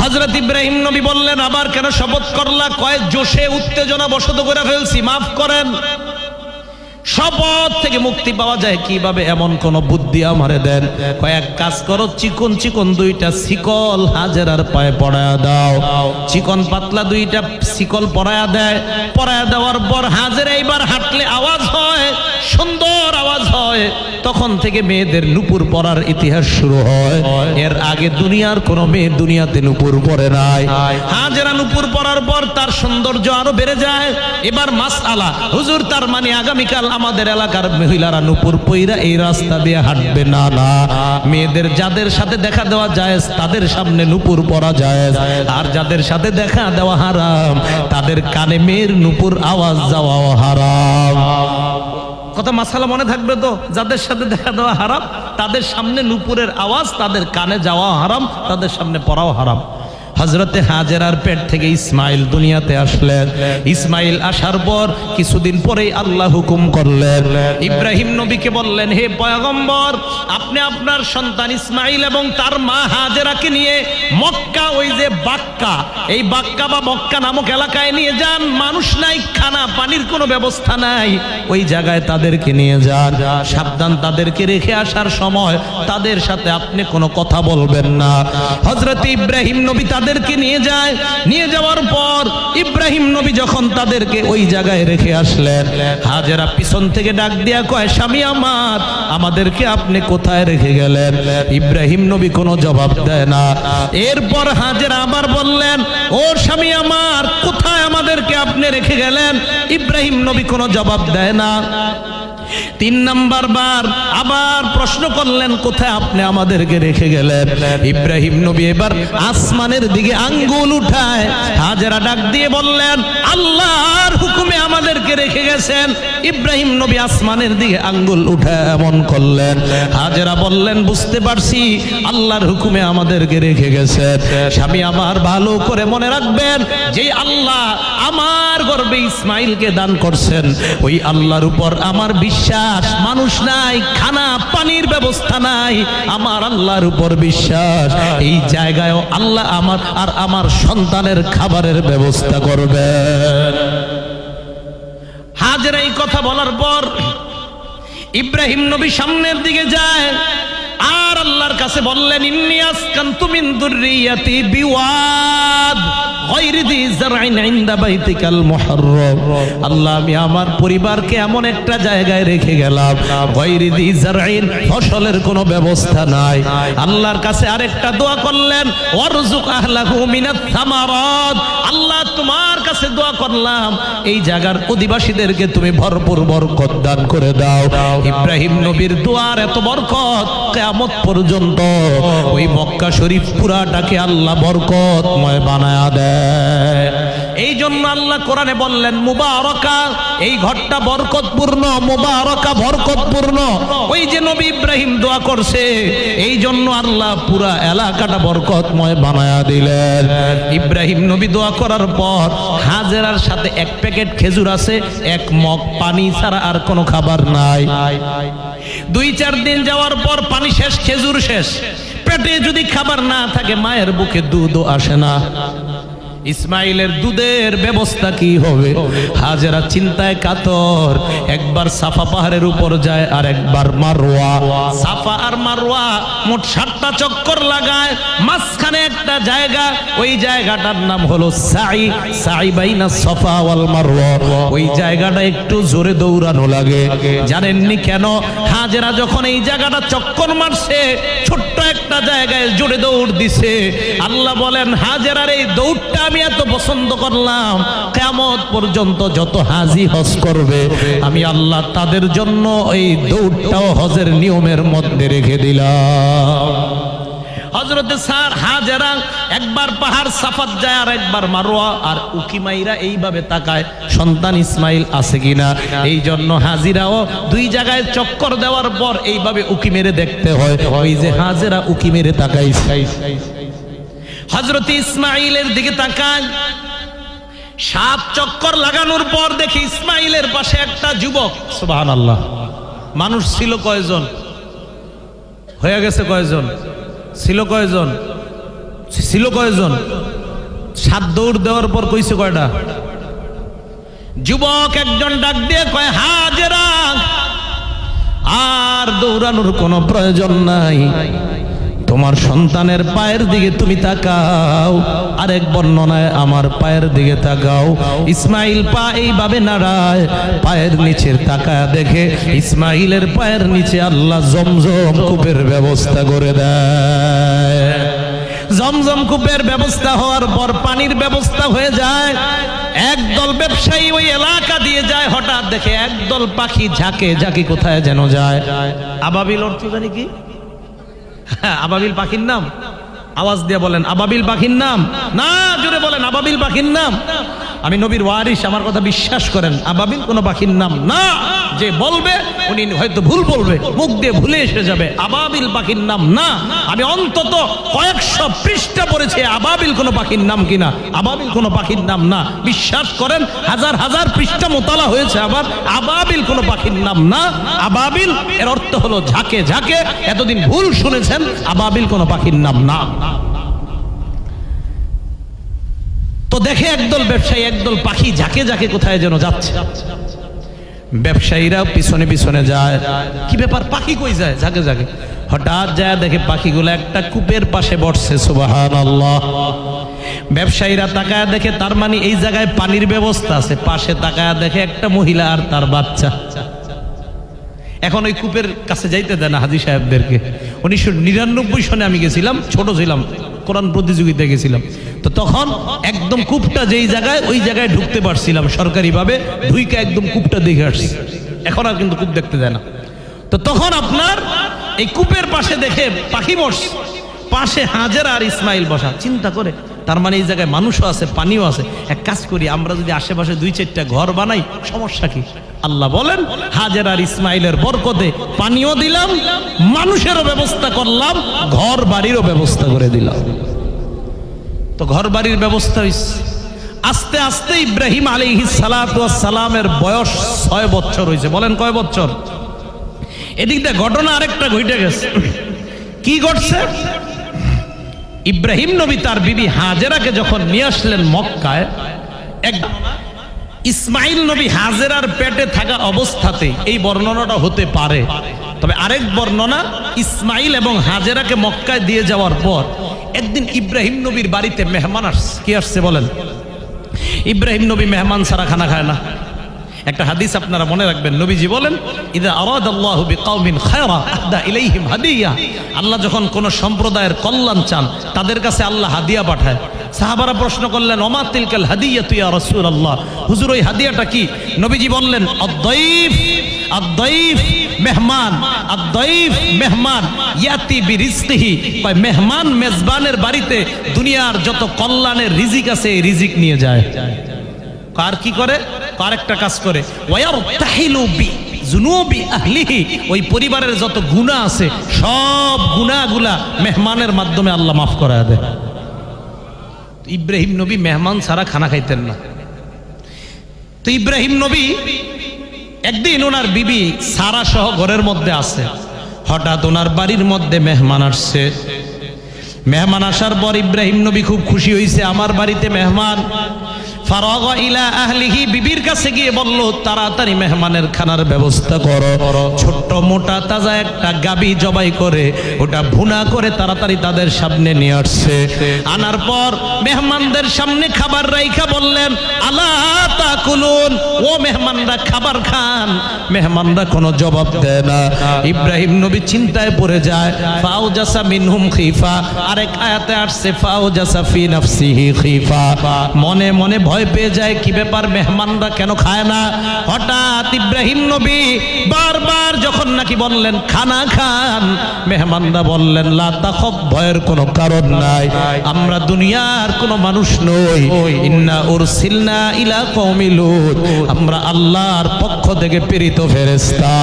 হযরত ইব্রাহিম নবী বললেন, আবার কেন শপথ করলা? কয় জোশে উত্তেজনা বশত করে ফেলছি, মাফ করেন। শপথ থেকে মুক্তি পাওয়া যায় কিভাবে, এমন কোন বুদ্ধি আমারে দেন। কয়েক কাজ করো, চিকন চিকন দুইটা শিকল হাজেরার পায়ে পরায়া দাও। চিকন পাতলা দুইটা শিকল পরায়া দেয়। পরায়া দেওয়ার পর হাজেরা এইবার হাঁটলে আওয়াজ হয়, সুন্দর আওয়াজ হয়। তখন থেকে মেয়েদের নুপুর পরার ইতিহাস শুরু হয়। এর আগে দুনিয়ার কোন মেয়ে দুনিয়াতে নুপুর পরে নাই। হাজেরা নুপুর পরার পর তার সৌন্দর্য আরো বেড়ে যায়। এবার মাসআলা, হুজুর তার মানে আগামীকাল আমাদের এলাকার মহিলারা নুপুর পইরা এই রাস্তা দিয়ে হাঁটবে না? না, মেয়েদের যাদের সাথে দেখা দেওয়া জায়েজ তাদের সামনে নুপুর পরা জায়েজ, আর যাদের সাথে দেখা দেওয়া হারাম তাদের কানে মেয়ের নুপুর আওয়াজ যাওয়াও হারাম। কথা মাসালা মনে থাকবে তো? যাদের সাথে দেখা দেওয়া হারাম তাদের সামনে নুপুরের আওয়াজ তাদের কানে যাওয়া হারাম, তাদের সামনে পড়াও হারাম। হযরতে হাজেরার পেট থেকে ইসমাইল দুনিয়াতে আসলেন। ইসমাইল আসার পর কিছুদিন পরেই আল্লাহ হুকুম করলেন, ইব্রাহিম নবীকে বললেন, হে পয়গম্বর, আপনি আপনার সন্তান ইসমাইল এবং তার মা হাজেরাকে নিয়ে মক্কা, ওই যে বাক্কা, এই বাক্কা বা মক্কা নামক এলাকায় নিয়ে যান। মানুষ নাই, খানা পানির কোনো ব্যবস্থা নাই, ওই জায়গায় তাদেরকে নিয়ে যান। সাবধান, তাদেরকে রেখে আসার সময় তাদের সাথে আপনি কোনো কথা বলবেন না। হযরতে ইব্রাহিম নবী তাদেরকে নিয়ে যায়। নিয়ে যাওয়ার পর ইব্রাহিম নবী যখন তাদেরকে ওই জায়গায় রেখে আসলেন, হাজেরা পিছন থেকে ডাক দিয়া কয়, স্বামী আমার, আমাদেরকে আপনি কোথায় রেখে গেলেন? ইব্রাহিম নবী কোনো জবাব দেয় না। এরপর হাজেরা আবার বললেন, ও স্বামী আমার, কোথায় আমাদেরকে আপনি রেখে গেলেন? ইব্রাহিম নবী কোনো জবাব দেয় না। 3 নাম্বার বার আবার প্রশ্ন করলেন, কোথায় আপনি আমাদেরকে রেখে গেলেন? ইব্রাহিম নবী এবার আসমানের দিকে আঙ্গুল উঠায় হাজেরা ডাক দিয়ে বললেন, আল্লাহর হুকুমে আমাদেরকে রেখে গেছেন। ইব্রাহিম নবী আসমানের দিকে আঙ্গুল উঠায় এমন করলেন। হাজেরা বললেন, বুঝতে পারছি, আল্লাহর হুকুমে আমাদেরকে রেখে গেছেন। স্বামী আমার, ভালো করে মনে রাখবেন, যে আল্লাহ আমার গর্ভে ইসমাইলকে দান করছেন, ওই আল্লাহর উপর আমার বিশ্বাস। মানুষ নাই, খানা পানির ব্যবস্থা নাই, আমার আল্লাহর উপর বিশ্বাস। এই জায়গায়ও আল্লাহ আমার আর আমার সন্তানের খাবারের ব্যবস্থা করবেন। হাজেরা এই কথা বলার পর ইব্রাহিম নবী সামনের দিকে যায় আর আল্লাহর কাছে বললেন, ইন্নী আসকানতু মিন যুররিয়াতি বিওয়াদ গায়রি যি যারইন ইনদা বাইতিকাল মুহাররম। আল্লাহ, আমি আমার পরিবারকে এমন একটা জায়গায় রেখে গেলাম, গায়রি যি যারইন, ফসলের কোনো ব্যবস্থা নাই। আল্লাহর কাছে আরেকটা দোয়া করলেন, ওয়ারযুক আহলাহু মিনাত থামারাত। আল্লাহ, তোমার কাছে দোয়া করলাম, এই জায়গার অধিবাসীদেরকে তুমি ভরপুর বরকত দান করে দাও। ইব্রাহিম নবীর দোয়ার এত বরকত, কিয়ামত পর্যন্ত ওই মক্কা শরীফ পুরাটাকে আল্লাহ বরকতময় বানায়া দেয়। এই জন্য আল্লাহ কোরআনে বললেন, মুবারাকা, এই ঘরটা বরকতপূর্ণ, মুবারাকা বরকতপূর্ণ। ওই যে নবী ইব্রাহিম দোয়া করছে, এই জন্য আল্লাহ পুরা এলাকাটা বরকতময় বানায়া দিলেন। ইব্রাহিম নবী দোয়া করার পর হাজেরার সাথে 1 প্যাকেট খেজুর আছে, 1 মগ পানি ছাড়া আর কোনো খাবার নাই। 2-4 দিন যাওয়ার পর পানি শেষ, খেজুর শেষ। পেটে যদি খাবার না থাকে, মায়ের বুকে দুধও আসে না। ইসমাইলের দুধের ব্যবস্থা কি হবে? হাজেরা চিন্তায় কাতর। একবার সাফা পাহাড়ের উপর যায় আর একবার মারওয়া। সাফা আর মারওয়া মোট 7টা চক্কর লাগায়। মাঝখানে একটা জায়গা, ওই জায়গাটার নাম হলো সাই, সাই বাইনা সাফা ওয়াল মারওয়া। ওই জায়গাটা একটু জোরে দৌড়ানো লাগে। জানেননি কেন? হাজেরা যখন এই জায়গাটা চক্কর মারছে, ছোট্ট একটা জায়গায় জোরে দৌড় দিছে। আল্লাহ বলেন, হাজেরার এই দৌড়টা আমি এত পছন্দ করলাম, কিয়ামত পর্যন্ত যত হাজি হজ করবে আমি আল্লাহ তাদের জন্য এই দৌড়টাও হজের নিয়মের মধ্যে রেখে দিলাম। হযরতে হাজেরা একবার পাহাড় সাফাত যায় আর একবার মারওয়া, আর উকি মাইরা এইভাবে তাকায় সন্তান ইসমাইল আছে কিনা। এই জন্য হাজিরাও দুই জায়গায় চক্কর দেওয়ার পর এইভাবে উকি মেরে দেখতে হয়। ওই যে হাজেরা উকি মেরে তাকায় হযরত ইসমাইলের দিকে তাকায়, 7 চক্কর লাগানোর পর দেখি ইসমাইলের পাশে একটা যুবক। সুবহানাল্লাহ। মানুষ ছিল কয়জন? হয়ে গেছে কয়জন? ছিল কয়জন? ছিল কয়জন? 7 দৌড় দেওয়ার পর কইছে কয়টা? যুবক একজন ডাক দিয়ে কয়, হাজেরা আর দৌড়ানোর কোনো প্রয়োজন নাই, তোমার সন্তানের পায়ের দিকে তুমি তাকাও। আরেক বর্ণনায় আমার পায়ের দিকে তাকাও। ইসমাইল পা এইভাবে নাড়ায়, পায়ের নিচের তাকায় দেখে ইসমাইলের পায়ের নিচে আল্লাহ জমজম কূপের ব্যবস্থা করে দেয়। জমজম কূপের ব্যবস্থা হওয়ার পর পানির ব্যবস্থা হয়ে যায়। একদল ব্যবসায়ী ওই এলাকা দিয়ে যায়, হঠাৎ দেখে একদল পাখি ঝাঁকে ঝাঁকি কোথায় যেন যায়। আবাবিল অর্থ জানি কি? আবাবিল পাখির নাম? আওয়াজ দিয়ে বলেন, আবাবিল পাখির নাম? না, জোরে বলেন, আবাবিল পাখির নাম? আমি নবীর ওয়ারিস, আমার কথা বিশ্বাস করেন, আবাবিল কোনো পাখির নাম না। যে বলবে উনি হয়তো ভুল বলবে, মুখ দিয়ে ভুলে এসে যাবে, আবাবিল পাখির নাম না। আমি অন্তত কয়েকশো পৃষ্ঠা পড়েছি আবাবিল কোনো পাখির নাম কিনা। আবাবিল কোনো পাখির নাম না, বিশ্বাস করেন, হাজার হাজার পৃষ্ঠা মোতালা হয়েছে। আবার আবাবিল কোনো পাখির নাম না। আবাবিল এর অর্থ হলো ঝাঁকে ঝাঁকে। এতদিন ভুল শুনেছেন, আবাবিল কোনো পাখির নাম না। তো দেখে একদল ব্যবসায়ী একদল পাখি ঝাঁকে ঝাঁকে কোথায় যেন যাচ্ছে। ব্যবসায়ীরা পিছনে পিছনে যায়, কি ব্যাপার, পাখি কই যায় ঝাঁকে ঝাঁকে? হঠাৎ যায় দেখে পাখিগুলো একটা কূপের পাশে বসছে। সুবহানাল্লাহ। ব্যবসায়ীরা তাকায় দেখে তার মানে এই জায়গায় পানির ব্যবস্থা আছে। পাশে তাকায় দেখে একটা মহিলা আর তার বাচ্চা। এখন ওই কূপের কাছে যাইতে দেয় না হাজী সাহেবদেরকে। 1999 সনে আমি গেছিলাম, ছোট ছিলাম, কোরআন প্রতিযোগিতায় গেছিলাম। তো তখন একদম কূপটা যেই জায়গায়, ওই জায়গায় ঢুকতে পারছিলাম সরকারিভাবে, ঢুইকে একদম কূপটা দেখে আসছি। এখন আর কিন্তু কূপ দেখতে দেয় না। তো তখন আপনার এই কূপের পাশে দেখে পাখি বসে, পাশে হাজেরা আর ইসমাইল বসা। চিন্তা করে, তার মানে এই জায়গায় মানুষও আছে, পানিও আছে। এক কাজ করি, আমরা যদি আশেপাশে 2-4টা ঘর বানাই, সমস্যা কি? আল্লাহ বলেন, হাজেরা আর ইসমাইলের বরকতে পানিও দিলাম, মানুষেরও ব্যবস্থা করলাম, ঘর বাড়িরও ব্যবস্থা করে দিলাম। তো ঘর বাড়ির ব্যবস্থা হয়েছে। আস্তে আস্তে ইব্রাহিম আলাইহিস সালাতু ওয়াস সালামের বয়স 6 বছর হয়েছে। বলেন কয় বছর? এদিক দিয়ে ঘটনা আরেকটা ঘটে গেছে। কি ঘটছে? ইব্রাহিম নবী তার বিবি হাজেরাকে যখন নিয়ে আসলেন মক্কায়, এক ইসমাইল নবী হাজেরার পেটে থাকা অবস্থাতে, এই বর্ণনাটা হতে পারে, তবে আরেক বর্ণনা, ইসমাইল এবং হাজেরাকে মক্কায় দিয়ে যাওয়ার পর একদিন ইব্রাহিম নবীর বাড়িতে মেহমান আসছে। কি আসছে বলেন? ইব্রাহিম নবী মেহমান ছাড়া খানা খায় না। একটা হাদিস আপনারা মনে রাখবেন, নবীজি বলেন, ইযা আরাদাল্লাহু বিকাউমিন খায়রা আহদা ইলাইহিম হাদিয়া। আল্লাহ যখন কোন সম্প্রদায়ের কল্যাণ চান, তাদের কাছে আল্লাহ হাদিয়া পাঠায়। সাহাবারা প্রশ্ন করলেন, ওমা তিলকাল হাদিয়াতু ইয়া রাসূলুল্লাহ, হুজুর ওই হাদিয়াটা কি? নবীজি বললেন, আদ-দাইফ, আদ-দাইফ মেহমান, আদ-দাইফ মেহমান, ইয়াতি বিরিজকিহি, কয় মেহমান মেজবানের বাড়িতে দুনিয়ার যত কল্যাণের রিজিক আছে, এই রিজিক নিয়ে যায়। কার কি করে? আরেকটা কাজ করে, ওয়ায়ারতাহিলু বিযুনুবি আহলিহি, ওই পরিবারের যত গুনাহ আছে সব গুনাহগুলা মেহমানের মাধ্যমে আল্লাহ মাফ করে দেয়। ইব্রাহিম নবী মেহমান ছাড়া খানা খাইতেন না। তো ইব্রাহিম নবী একদিন ওনার বিবি সারা সহ ঘরের মধ্যে আছে, হঠাৎ ওনার বাড়ির মধ্যে মেহমান আসছে। মেহমান আসার পর ইব্রাহিম নবী খুব খুশি হয়েছে, আমার বাড়িতে মেহমান। ফারাগা ইলা আহলিহি, বিবির কাছে গিয়ে বলল, তাড়াতাড়ি মেহমানের খানার ব্যবস্থা করো। ছোট্ট মোটা তাজা একটা গাবি জবাই করে ওটা ভুনা করে তাড়াতাড়ি তাদের সামনে নিয়ে আসছে। আনার পর মেহমানদের সামনে খাবার রাইখা বললেন, আলা তাকুলুন, ও মেহমানরা খাবার খান। মেহমানরা কোনো জবাব দেয় না। ইব্রাহিম নবী চিন্তায় পড়ে যায়। ফাউজাসা মিনহুম খিফা, আরেক আয়াতে আসছে ফাউজাসা ফি নাফসিহি খিফা, মনে মনে ভয় ভয় পেয়ে যায়, কি ব্যাপার মেহমানরা কেন খায় না। হঠাৎ ইব্রাহিম নবী বারবার যখন নাকি বললেন খানা খান, মেহমানরা বললেন লা তাখফ, ভয়ের কোনো কারণ নাই, আমরা দুনিয়ার কোনো মানুষ নই, ইন্না উরসিলনা ইলা কওমি লূত, আমরা আল্লাহর পক্ষ থেকে প্রেরিত ফেরেশতা।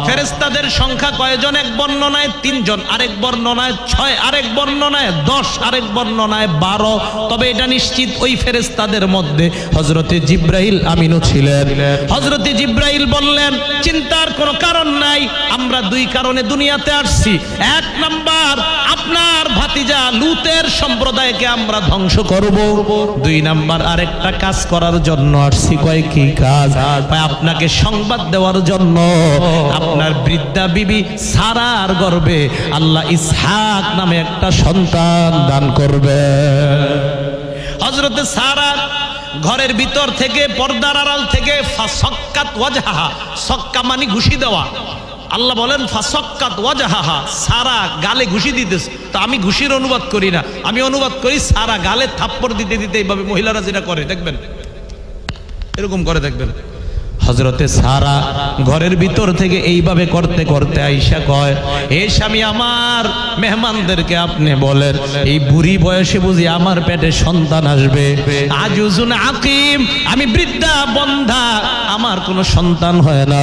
ফেরেশতাদের সংখ্যা কয়জন? এক বর্ণনায় 3 জন, আরেক বর্ণনায় 6, আরেক বর্ণনায় 10, আরেক বর্ণনায় 12। তবে এটা নিশ্চিত ওই ফেরেশতাদের মধ্যে হযরতে জিবরাইল আমিনও ছিলেন। হযরতে জিবরাইল বললেন চিন্তার কোনো কারণ নাই, আমরা 2 কারণে দুনিয়াতে আসছি। 1 নাম্বার, আপনার ভাতিজা লূতের সম্প্রদায়কে আমরা ধ্বংস করব। 2 নাম্বার, আরেকটা কাজ করার জন্য আসছি। কয় কি কাজ? আপনাকে সংবাদ দেওয়ার জন্য আপনার বৃদ্ধা বিবি সারার গর্ভে আল্লাহ ইসহাক নামে একটা সন্তান দান করবে। হযরতে সারা ঘরের ভিতর থেকে পর্দার আড়াল থেকে ফাসাক্কাত ওয়াজহাহা, সক্কা মানে ঘুষি দেওয়া। আল্লাহ বলেন ফাসাক্কাত ওয়াজহাহা, সারা গালে ঘুষি দিতেছে। তো আমি ঘুষির অনুবাদ করি না, আমি অনুবাদ করি সারা গালে থাপ্পড় দিতে দিতে এইভাবে মহিলারা যেটা করে দেখবেন, এরকম করে দেখবেন। হযরতে সারা ঘরের ভিতর থেকে এইভাবে করতে করতে আয়েশা কয়, এ স্বামী আমার, মেহমানদেরকে আপনি বলেন এই বুড়ি বয়সে বুঝি আমার পেটে সন্তান আসবে। আজুজুন আকিম, আমি বৃদ্ধা বন্ধা, আমার কোনো সন্তান হয় না।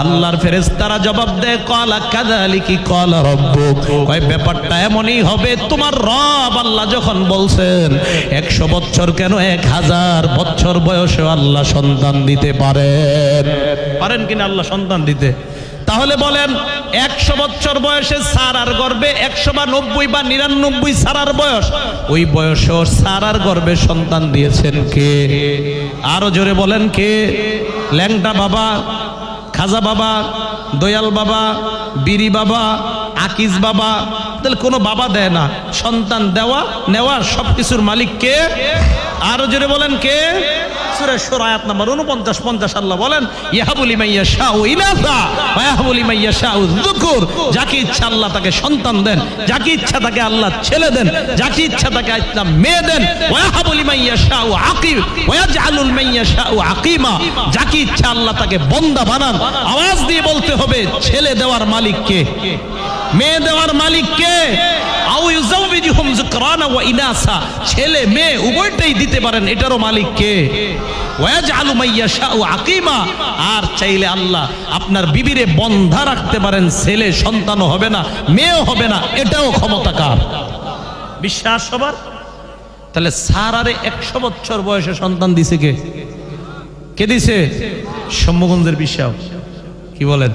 আল্লাহর ফেরেশতারা জবাব দেয় ক্বালা কাযালিকি ক্বালা রাব্বুক, কয় ব্যাপারটা এমনই হবে, তোমার রব আল্লাহ যখন বলছেন 100 বছর কেন 1000 বছর বয়সে আল্লাহ সন্তান দিতে পারেন কিনা আল্লাহ সন্তান দিতে। তাহলে বলেন 100 বছর বয়সে সারার গর্ভে 100 বা 90 বা 99 সারার বয়স, ওই বয়সে সারার গর্ভে সন্তান দিয়েছেন কে? আরো জোরে বলেন কে? ল্যাংটা বাবা, খাজা বাবা, দয়াল বাবা, বিরি বাবা, আকিজ বাবা, তাহলে কোনো বাবা দেয় না। সন্তান দেওয়া নেওয়া সবকিছুর মালিক কে? আরো জোরে বলেন কে? সূরা শুরা আয়াত নাম্বার 49 50 আল্লাহ বলেন ইয়াহাবু লিমান ইয়াশাউ ইনাসা ওয়া ইয়াহাবু লিমান ইয়াশাউ যুকুর, যাকে ইচ্ছা আল্লাহ তাকে সন্তান দেন, যাকে ইচ্ছা তাকে আল্লাহ ছেলে দেন, যাকে ইচ্ছা তাকে আল্লাহ মেয়ে দেন। ওয়া ইয়াহাবু লিমান ইয়াশাউ আকিম ওয়া ইয়াজআলু লিমান ইয়াশাউ আকিমা, যাকে ইচ্ছা আল্লাহ তাকে বান্দা বানান। আওয়াজ দিয়ে বলতে হবে ছেলে দেওয়ার মালিক কে? মেয়ে দেওয়ার মালিক কে? আও ইউযাউবিজুহুম যুকরানা ওয়া ইনাসা, ছেলে মেয়ে উভয়টাই দিতে পারেন, এটারও মালিক কে? ওয়াজআলু মাইয়াশাউ আকিমা, আর চাইলে আল্লাহ আপনার বিবিরে বন্ধা রাখতে পারেন, ছেলে সন্তানও হবে না মেয়েও হবে না, এটাও ক্ষমতা কার? বিশ্বাস সবার? তাহলে সারারে 100 বছর বয়সে সন্তান দিছে কে? কে দিছে? সম্মগঞ্জের বিশ্বাস। কি বলেন?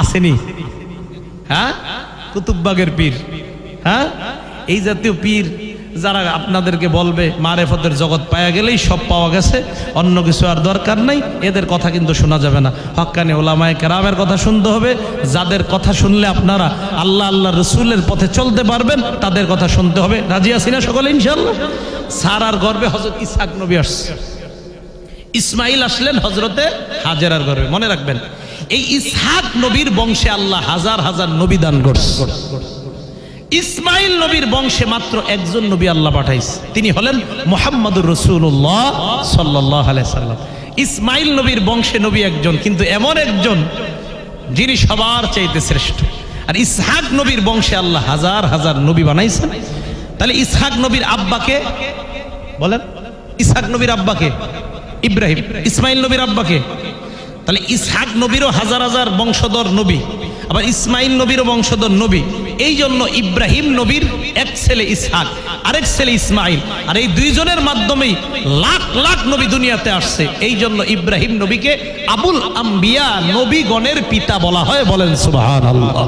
আসেনি? হ্যাঁ, কুতুববাগের পীর, হ্যাঁ, এই জাতীয় পীর যারা আপনাদেরকে বলবে মারেফতের জগৎ পাওয়া গেলেই সব পাওয়া গেছে, অন্য কিছু আর দরকার নাই, এদের কথা কিন্তু শোনা যাবে না। হক্কানি ওলামায়ে কেরামের কথা শুনতে হবে। যাদের কথা শুনলে আপনারা আল্লাহ আল্লাহ রসুলের পথে চলতে পারবেন, তাদের কথা শুনতে হবে। রাজি আছি না সকলে ইনশাআল্লাহ? সারার গর্ভে হযরত ইসহাক নবী আসছে, ইসমাইল আসলেন হযরতে হাজেরার গর্ভে। মনে রাখবেন, এই ইসহাক নবীর বংশে আল্লাহ হাজার হাজার নবী দান করছে। ইসমাইল নবীর বংশে মাত্র একজন নবী আল্লাহ পাঠাইছে, তিনি হলেন মুহাম্মদুর রাসূলুল্লাহ সাল্লাল্লাহু আলাইহি সাল্লাম। ইসমাইল নবীর বংশে নবী একজন, কিন্তু এমন একজন যিনি সবার চাইতে শ্রেষ্ঠ। আর ইসহাক নবীর বংশে আল্লাহ হাজার হাজার নবী বানাইছেন। তাহলে ইসহাক নবীর আব্বাকে বলেন, ইসহাক নবীর আব্বাকে ইব্রাহিম, ইসমাইল নবীর আব্বাকে। তাহলে ইসহাক নবীরও হাজার হাজার বংশধর নবী, আবার ইসমাইল নবীরও বংশধর নবী। এই জন্য ইব্রাহিম নবীর এক ছেলে ইসহাক, আরেক ছেলে ইসমাইল, আর এই দুইজনের মাধ্যমেই লাখ লাখ নবী দুনিয়াতে আসছে। এই জন্য ইব্রাহিম নবীকে আবুল আম্বিয়া, নবীগণের পিতা বলা হয়। বলেন সুবহানাল্লাহ।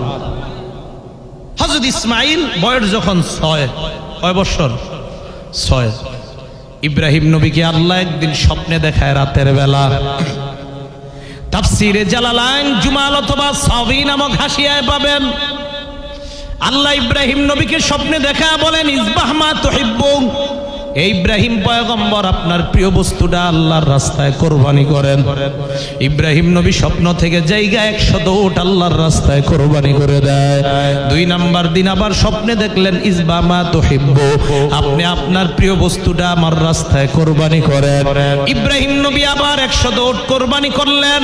হযরত ইসমাইল বয়স যখন 6 বছর, 6, ইব্রাহিম নবীকে আল্লাহ একদিন স্বপ্নে দেখায় রাতের বেলা। তাফসীরে জালালাইন জুমাল অথবা সাওয়ী নামক হাসিয়ায় পাবেন, আল্লাহ ইব্রাহিম নবীকে স্বপ্নে দেখা বলেন ইসবাহ মা তুহিব্বু, ইব্রাহিম পয়গম্বর আপনার প্রিয় বস্তুটা আল্লাহর রাস্তায় কোরবানি করেন। ইব্রাহিম নবী স্বপ্ন থেকে জায়গা 100 উট আল্লাহর রাস্তায় কোরবানি করে দেয়। 2 নাম্বার দিন আবার স্বপ্নে দেখলেন ইসবামা তুহিব্বু, আপনি আপনার প্রিয় বস্তুটা আমার রাস্তায় কোরবানি করেন। ইব্রাহিম নবী আবার 100 উট কোরবানি করলেন।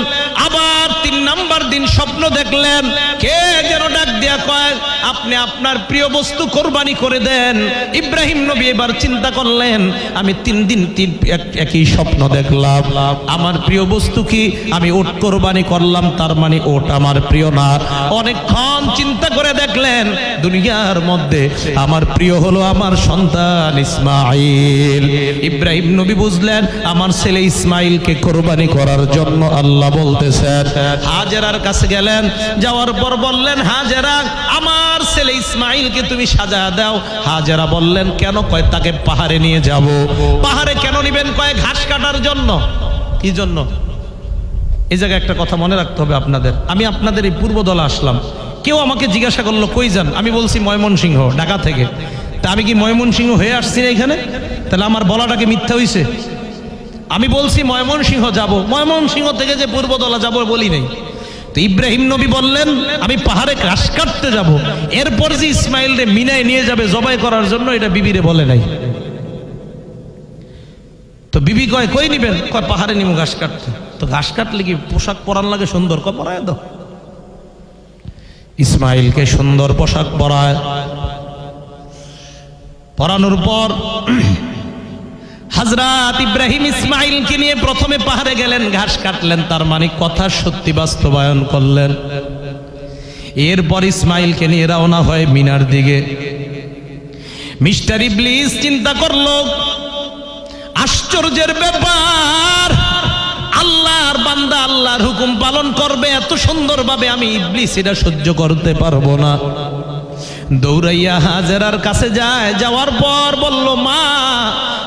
আবার 3 নাম্বার দিন স্বপ্ন দেখলেন, কে যেন ডাক দিয়া কয় আপনি আপনার প্রিয় বস্তু কোরবানি করে দেন। ইব্রাহিম নবী এবার চিন্তা করলেন, আমি 3 দিন একই স্বপ্ন দেখলাম, আমার প্রিয় বস্তু কি, আমি উট কোরবানি করলাম, তার মানে উট আমার প্রিয় না। অনেকক্ষণ চিন্তা করে দেখলেন দুনিয়ার মধ্যে আমার প্রিয় হলো আমার সন্তান ইসমাইল। ইব্রাহিম নবী বুঝলেন আমার ছেলে ইসমাইলকে কোরবানি করার জন্য আল্লাহ বলতেছেন। হাজেরার কাছে গেলেন, যাওয়ার পর বললেন, হাজেরা আমার ছেলে ইসমাইলকে তুমি সাজা দাও। হাজেরা বললেন, কেন? কয় তাকে পাহাড়ে নিয়ে যাব। পাহাড়ে কেন নিবেন? কয় ঘাস কাটার জন্য। কি জন্য? এই জায়গায় একটা কথা মনে রাখতে হবে আপনাদের। আমি আপনাদের এই পূর্বদলা আসলাম, কেউ আমাকে জিজ্ঞাসা করলো কই যান, আমি বলছি ময়মনসিংহ, ঢাকা থেকে। তা আমি কি ময়মনসিংহ হয়ে আসছি না এখানে? তাহলে আমার বলাটাকে মিথ্যা হইছে? আমি বলছি ময়মনসিংহ যাব, ময়মনসিংহ থেকে যে পূর্বদলা যাব বলি নাই। তো ইব্রাহিম নবী বললেন আমি পাহাড়ে ঘাস কাটতে যাব, এরপর যে ইসমাইল রে মিনায় নিয়ে যাবে জবাই করার জন্য, এটা বিবিরে বলে নাই। তো বিবি কয় কই নিবেন? কয় পাহাড়ে নিব ঘাস কাটতে। তো ঘাস কাটলে কি পোশাক পরান লাগে সুন্দর? কয় পরায় দাও। ইসমাইলকে সুন্দর পোশাক পরায়, পরানোর পর হযরত ইব্রাহিম ইসমাইলকে নিয়ে প্রথমে পাহাড়ে গেলেন, ঘাস কাটলেন, তার মানে কথা সত্যি বাস্তবায়ন করলেন। এরপর ইসমাইলকে নিয়ে রওনা হয় মিনার দিকে। মিস্টার ইবলিস চিন্তা করলো, আশ্চর্যের ব্যাপার, আল্লাহর বান্দা আল্লাহর হুকুম পালন করবে এত সুন্দরভাবে, আমি ইবলিস এটা সহ্য করতে পারবো না। দৌড়াইয়া হাজেরার কাছে যায়, যাওয়ার পর বলল, মা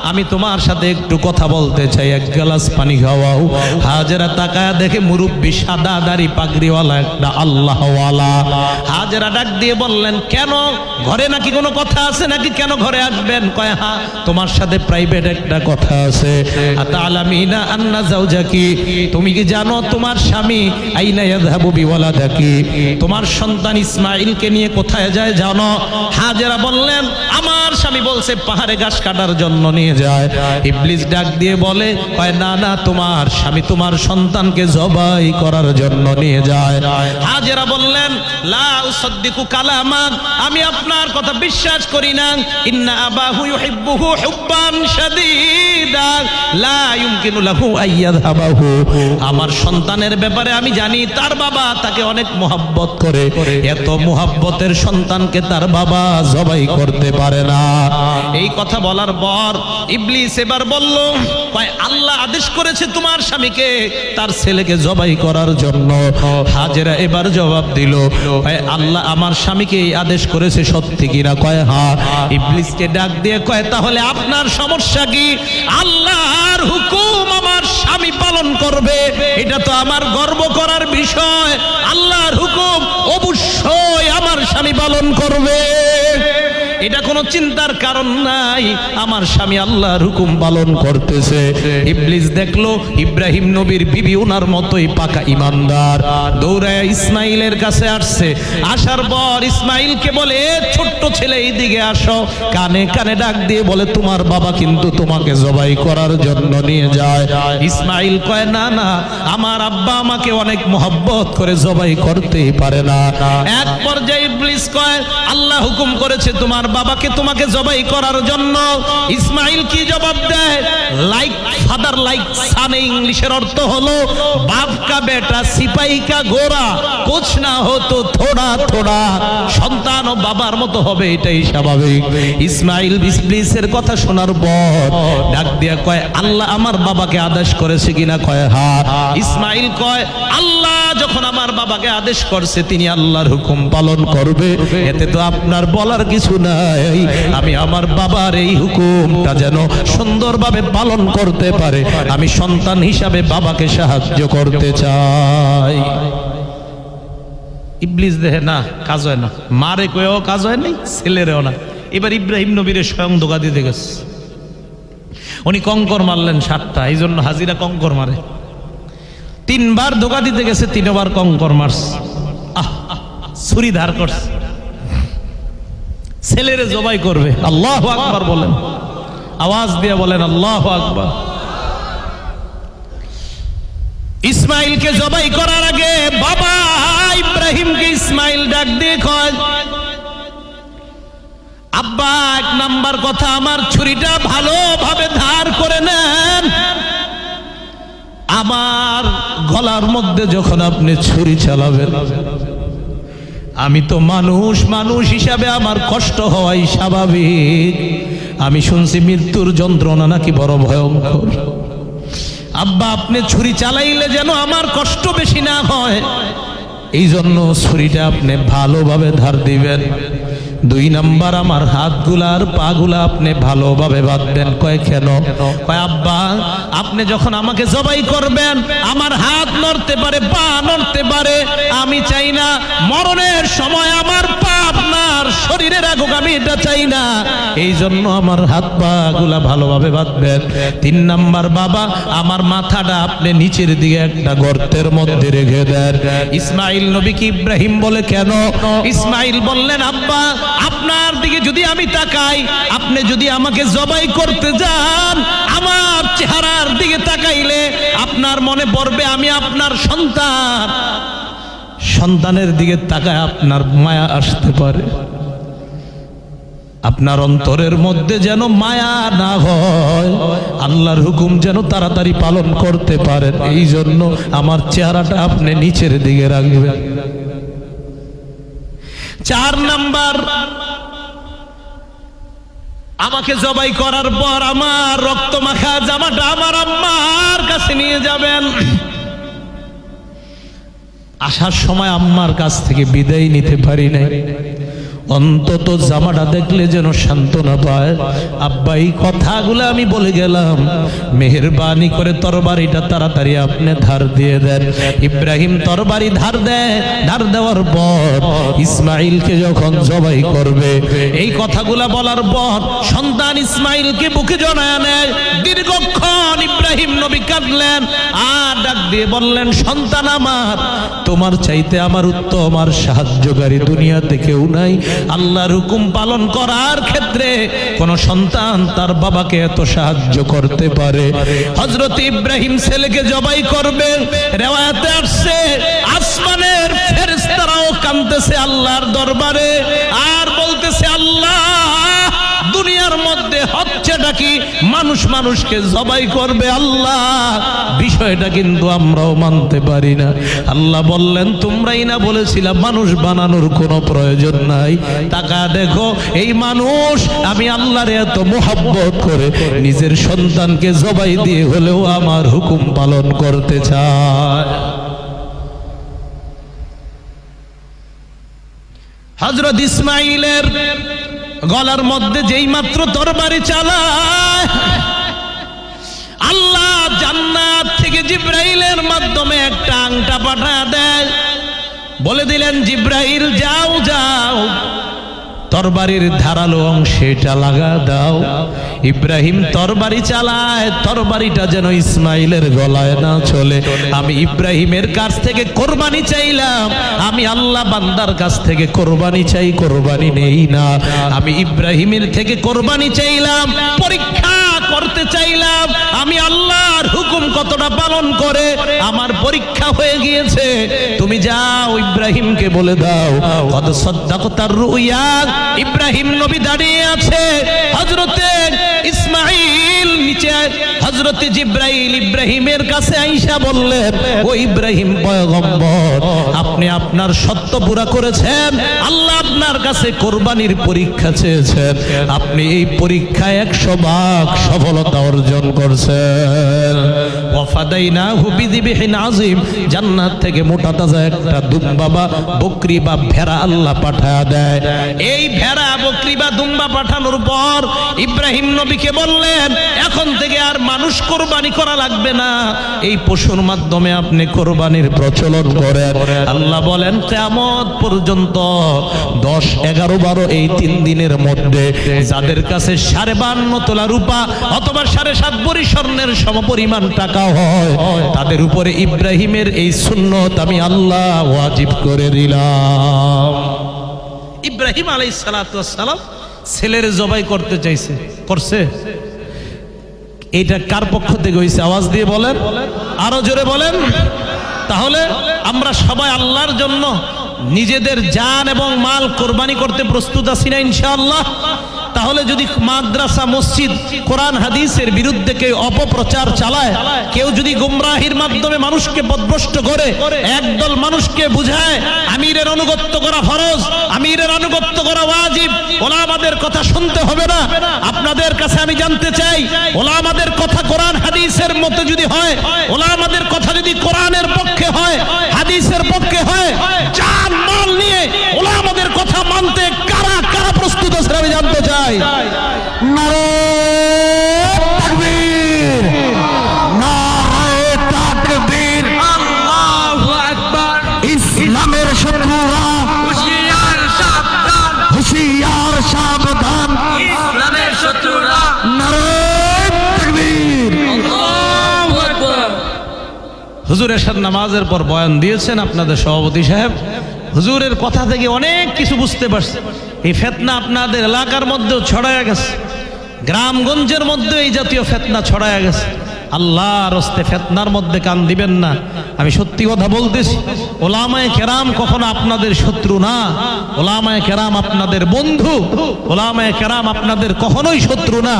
আমি তোমার সাথে একটু কথা বলতে চাই, 1 গ্লাস পানি খাওয়াও। হাজেরা তাকায় দেখে মুরব্বি সাদা দাড়ি পাগড়িওয়ালা একটা আল্লাহওয়ালা। হাজেরা ডাক দিয়ে বললেন, কেন ঘরে নাকি কোনো কথা আছে নাকি, কেন ঘরে আসবেন? কয় হ্যাঁ তোমার সাথে প্রাইভেট একটা কথা আছে। আতালামিনা আন্না যাওজাকি, তুমি কি জানো তোমার স্বামী আইনা ইয়াযহাবু বিওয়ালাদাকি, তোমার সন্তান ইসমাইলকে নিয়ে কোথায় যায় জানো? হাজেরা বললেন, আমার স্বামী বলছে পাহাড়ে ঘাস কাটার জন্য নিয়ে যায়। ইবলিস ডাক দিয়ে বলে, কয় না না, তোমার স্বামী তোমার সন্তানকে জবাই করার জন্য নিয়ে যায়। হাজেরা বললেন, লা উসাদ্দিকু কালামাক, আমি আপনার কথা বিশ্বাস করি না। ইন্না আবাহু ইউহিব্বুহু হুব্বান শাদীদা লা ইউমকিনু লাহু আইয়াযহাবাহু, আমার সন্তানের ব্যাপারে আমি জানি তার বাবা তাকে অনেক মোহাব্বত করে, এত মোহাব্বতের সন্তানকে তার বাবা জবাই করতে পারে না। এই কথা বলার পর ইবলিস এবার বলল, কয় আল্লাহ আদেশ করেছে তোমার স্বামীকে তার ছেলেকে জবাই করার জন্য। হাজেরা এবার জবাব দিল, কয় আল্লাহ আমার স্বামীকে এই আদেশ করেছে, সত্যি কিনা? কয় হ্যাঁ। ইবলিসকে ডাক দিয়ে কয়, তাহলে আপনার সমস্যা কি? আল্লাহর হুকুম আমার স্বামী পালন করবে, এটা তো আমার গর্ব করার বিষয়। আল্লাহর হুকুম অবশ্যই আমার স্বামী পালন করবে, এটা কোনো চিন্তার কারণ নাই। আমার স্বামী আল্লাহর হুকুম পালন করতেছে। ইবলিস দেখলো ইব্রাহিম নবীর বিবি ওনার মতোই পাকা ইমানদার, দৌড়ায় ইসমাইলের কাছে আসছে। আসার পর ইসমাইলকে বলে, ছোট্ট ছেলে এইদিকে আসো। কানে কানে ডাক দিয়ে বলে, তোমার বাবা কিন্তু তোমাকে জবাই করার জন্য নিয়ে যায়। ইসমাইল কয়, না না, আমার আব্বা আমাকে অনেক মোহাব্বত করে জবাই করতেই পারে না। এক পর্যায়ে ইবলিস কয়, আল্লাহ হুকুম করেছে তোমার বাবাকে তোমাকে জবাই করার জন্য। ইসমাইল কি জবাব দেয়? লাইক ফাদার লাইক সান, ইংলিশের অর্থ হলো বাপ কা বেটা সিপাহী কা ঘোড়া, কুছ না হো তো থোড়া থোড়া, সন্তান ও বাবার মতো হবে, এটাই স্বাভাবিক। ইসমাইল ইবলিসের কথা শোনার পর ডাক দিয়া কয়, আল্লাহ আমার বাবাকে আদেশ করেছে কিনা? কয় হ্যাঁ। ইসমাইল কয়, আল্লাহ যখন আমার বাবাকে আদেশ করছে তিনি আল্লাহর হুকুম পালন করবে, এতে তো আপনার বলার কিছু নাই। আমি আমার বাবার এই হুকুমটা যেন সুন্দরভাবে পালন করতে পারে, আমি সন্তান হিসাবে বাবাকে সাহায্য করতে চাই। ইবলিস দেখে না, কাজ হয় না, মারে কয়েও কাজ হয় নাই, ছেলেরেও না। এবার ইব্রাহিম নবীরে স্বয়ং ধোঁকা দিতে গেছে। উনি কঙ্কর মারলেন 7টা, এই জন্য হাজিরা কঙ্কর মারে। 3 বার ধোকা দিতে গেছে, 3 বার কঙ্কর মারছে। ছুরি ধার করছে, ছেলেরে জবাই করবে। আল্লাহু আকবার বলেন, আওয়াজ দিয়ে বলেন আল্লাহু আকবার। ইসমাইলকে জবাই করার আগে বাবা ইব্রাহিমকে ইসমাইল ডাক দিয়ে কয়, আব্বা 1 নাম্বার কথা, আমার ছুরিটা ভালোভাবে ধার করে নেন। আমার গলার মধ্যে যখন আপনি ছুরি চালাবেন, আমি তো মানুষ, মানুষ হিসাবে আমার কষ্ট হওয়াই স্বাভাবিক। আমি শুনছি মৃত্যুর যন্ত্রণা নাকি বড় ভয়ঙ্কর। আব্বা আপনি ছুরি চালাইলে যেন আমার কষ্ট বেশি না হয়, এই জন্য ছুরিটা আপনি ভালোভাবে ধার দিবেন। 2 নাম্বার, আমার হাতগুলা আর পাগুলা আপনি ভালোভাবে বাঁধবেন। কয় কেন? কয় আব্বা আপনি যখন আমাকে জবাই করবেন, আমার হাত নড়তে পারে, পা নড়তে পারে, আমি চাই না মরণের সময় আমার পা আপনার শরীরে রাখুক, আমি এটা চাই না। এই জন্য আমার হাত পা গুলা ভালোভাবে বাঁধবেন। 3 নাম্বার, বাবা আমার মাথাটা আপনি নিচের দিকে একটা গর্তের মধ্যে রেখে দেন। ইসমাইল নবীকে ইব্রাহিম বলে কেন? ইসমাইল বললেন, আব্বা আপনার দিকে যদি আমি তাকাই, আপনি যদি আমাকে জবাই করতে যান, আমার চেহারার দিকে তাকাইলে আপনার মনে পড়বে আমি আপনার সন্তান। সন্তানের দিকে তাকায় আপনার মায়া আসতে পারে। আপনার অন্তরের মধ্যে যেন মায়া না হয়, আল্লাহর হুকুম যেন তাড়াতাড়ি পালন করতে পারেন, এই জন্য আমার চেহারাটা আপনি নিচের দিকে রাখবেন। 4 নাম্বার, আমাকে জবাই করার পর আমার রক্ত মাখা জামাটা আমার আম্মার কাছে নিয়ে যাবেন। আসার সময় আম্মার কাছ থেকে বিদায় নিতে পারি নাই, অন্তত জামাটা দেখলে যেন সান্ত্বনা পায়। আব্বা এই কথাগুলো আমি বলে গেলাম, মেহেরবানি করে তরবারিটা তাড়াতাড়ি আপনি ধার দিয়ে দেন। ইব্রাহিম তরবারি ধার দেয়। ধার দেওয়ার পর ইসমাইলকে যখন জবাই করবে, এই কথাগুলা বলার পর সন্তান ইসমাইলকে বুকে জড়ায় নেয়। দীর্ঘক্ষণ ইব্রাহিম নবী কাঁদলেন আর ডাক দিয়ে বললেন, সন্তান আমার, তোমার চাইতে আমার উত্তম আর সাহায্যকারী দুনিয়াতে কেউ নাই। আল্লাহর হুকুম পালন করার ক্ষেত্রে কোন সন্তান তার বাবাকে এত সাহায্য করতে পারে? হযরত ইব্রাহিম ছেলেকে জবাই করবে, রিওয়ায়াতে আসছে আসমানের ফেরেশতারাও কাঁদতেছে আল্লাহর দরবারে আর বলতেছে, আল্লাহ দুনিয়ার মধ্যে হচ্ছেটা কি? মানুষ মানুষকে জবাই করবে, আল্লাহ বিষয়টা কিন্তু আমরাও মানতে পারি না। আল্লাহ বললেন, তোমরাই না বলেছিলা মানুষ বানানোর কোনো প্রয়োজন নাই? তাকা দেখো, এই মানুষ আমি আল্লাহর এত মোহাব্বত করে নিজের সন্তানকে জবাই দিয়ে হলেও আমার হুকুম পালন করতে চায়। হযরত ইসমাইলের গলার মধ্যে যেই মাত্র তরবারি চালায়, আল্লাহ জান্নাত থেকে জিব্রাইলের মাধ্যমে একটা আংটা পাঠিয়ে দেয়। বলে দিলেন, জিব্রাইল যাও যাও, তরবারির ধারালো অংশে এটা লাগা দাও। ইব্রাহিম তরবারি চালায়, তরবারিটা যেন ইসমাইলের গলায় না চলে। আমি ইব্রাহিমের কাছ থেকে কোরবানি চাইলাম, আমি আল্লাহ বান্দার কাছ থেকে কোরবানি চাই, কোরবানি নেই না। আমি ইব্রাহিমের থেকে কোরবানি চাইলাম, পরীক্ষা করতে চাইলাম আমি আল্লাহর হুকুম কতটা পালন করে। আমার পরীক্ষা হয়ে গিয়েছে, তুমি যাও ইব্রাহিমকে বলে দাও, কত সাদ্দাকতার রুইয়া। ইব্রাহিম নবী দাঁড়িয়ে আছে, হযরতে ইসমাইল নিচে, হযরতে জিব্রাইল ইব্রাহিমের কাছে আইসা বললেন, ও ইব্রাহিম পয়গম্বর, আপনি আপনার সত্য পুরা করেছেন, আল্লাহ আপনার কাছে কোরবানির পরীক্ষা চেয়েছেন, আপনি এই পরীক্ষায় 100 ভাগ সফলতা অর্জন করছেন। ওয়াফাদাইনাহু বিযিবহিন আযীম, জান্নাত থেকে মোটা তাজা একটা দুম্বা বা বকরি বা ভেড়া আল্লাহ পাঠায় দেয়। এই ভেড়া বকরি বা দুম্বা পাঠানোর পর ইব্রাহিম নবীকে বললেন, এখন থেকে আর মানুষ মানুষ কোরবানি করা লাগবে না, এই পশুর মাধ্যমে আপনি কোরবানির প্রচলন করেন। আল্লাহ বলেন কিয়ামত পর্যন্ত 10, 11, 12 এই 3 দিনের মধ্যে যাদের কাছে 52 তোলা রূপা অথবা 7.5 ভরি স্বর্ণের সমপরিমাণ টাকা হয়, তাদের উপরে ইব্রাহিমের এই সুন্নত আমি আল্লাহ ওয়াজিব করে দিলাম। ইব্রাহিম আলাইহিস সালাতু ওয়াস সালাম ছেলের জবাই করতে চাইছে, করছে। এটা কার পক্ষ থেকে হইছে? আওয়াজ দিয়ে বলেন, আরো জোরে বলেন। তাহলে আমরা সবাই আল্লাহর জন্য নিজেদের জান এবং মাল কোরবানি করতে প্রস্তুত আছি না ইনশাআল্লাহ? তাহলে যদি মাদ্রাসা, মসজিদ, কোরআন হাদিসের বিরুদ্ধে কেউ অপপ্রচার চালায়, কেউ যদি গুমরাহির মাধ্যমে মানুষকে পথভ্রষ্ট করে, একদল মানুষকে বুঝায় আমিরের আনুগত্য করা ফরজ, আমিরের আনুগত্য করা ওয়াজিব, ওলামাদের কথা শুনতে হবে না, আপনাদের কাছে আমি জানতে চাই, ওলামাদের কথা কোরআন হাদিসের মতো যদি হয়, ওলামাদের কথা যদি কোরআনের পক্ষে হয়, হাদিসের পক্ষে হয়, জান মাল নিয়ে ওলামাদের কথা মানতে কারা কারা প্রস্তুত আছে আমি জানতে চাই। নারে তাকবীর, নারে তাকবীর, আল্লাহু আকবার। ইসলামের শত্রুরা হুঁশিয়ার সাবধান, হুঁশিয়ার সাবধান, ইসলামের শত্রুরা। নারে তাকবীর, আল্লাহু আকবার। হুজুর এশার নামাজের পর বয়ান দিয়েছেন আপনাদের সভাপতি সাহেব। হুজুরের কথা থেকে অনেক কিছু বুঝতে পারছে। এই ফিতনা আপনাদের এলাকার মধ্যেও ছড়ায় গেছে, গ্রামগঞ্জের মধ্যে এই জাতীয় ফিতনা ছড়ায় গেছে। আল্লাহর রাস্তে ফিতনার মধ্যে কান দিবেন না। আমি সত্যি কথা বলতেছি, ওলামায়ে কেরাম কখনো আপনাদের শত্রু না, ওলামায়ে কেরাম আপনাদের বন্ধু, ওলামায়ে কেরাম আপনাদের কখনোই শত্রু না।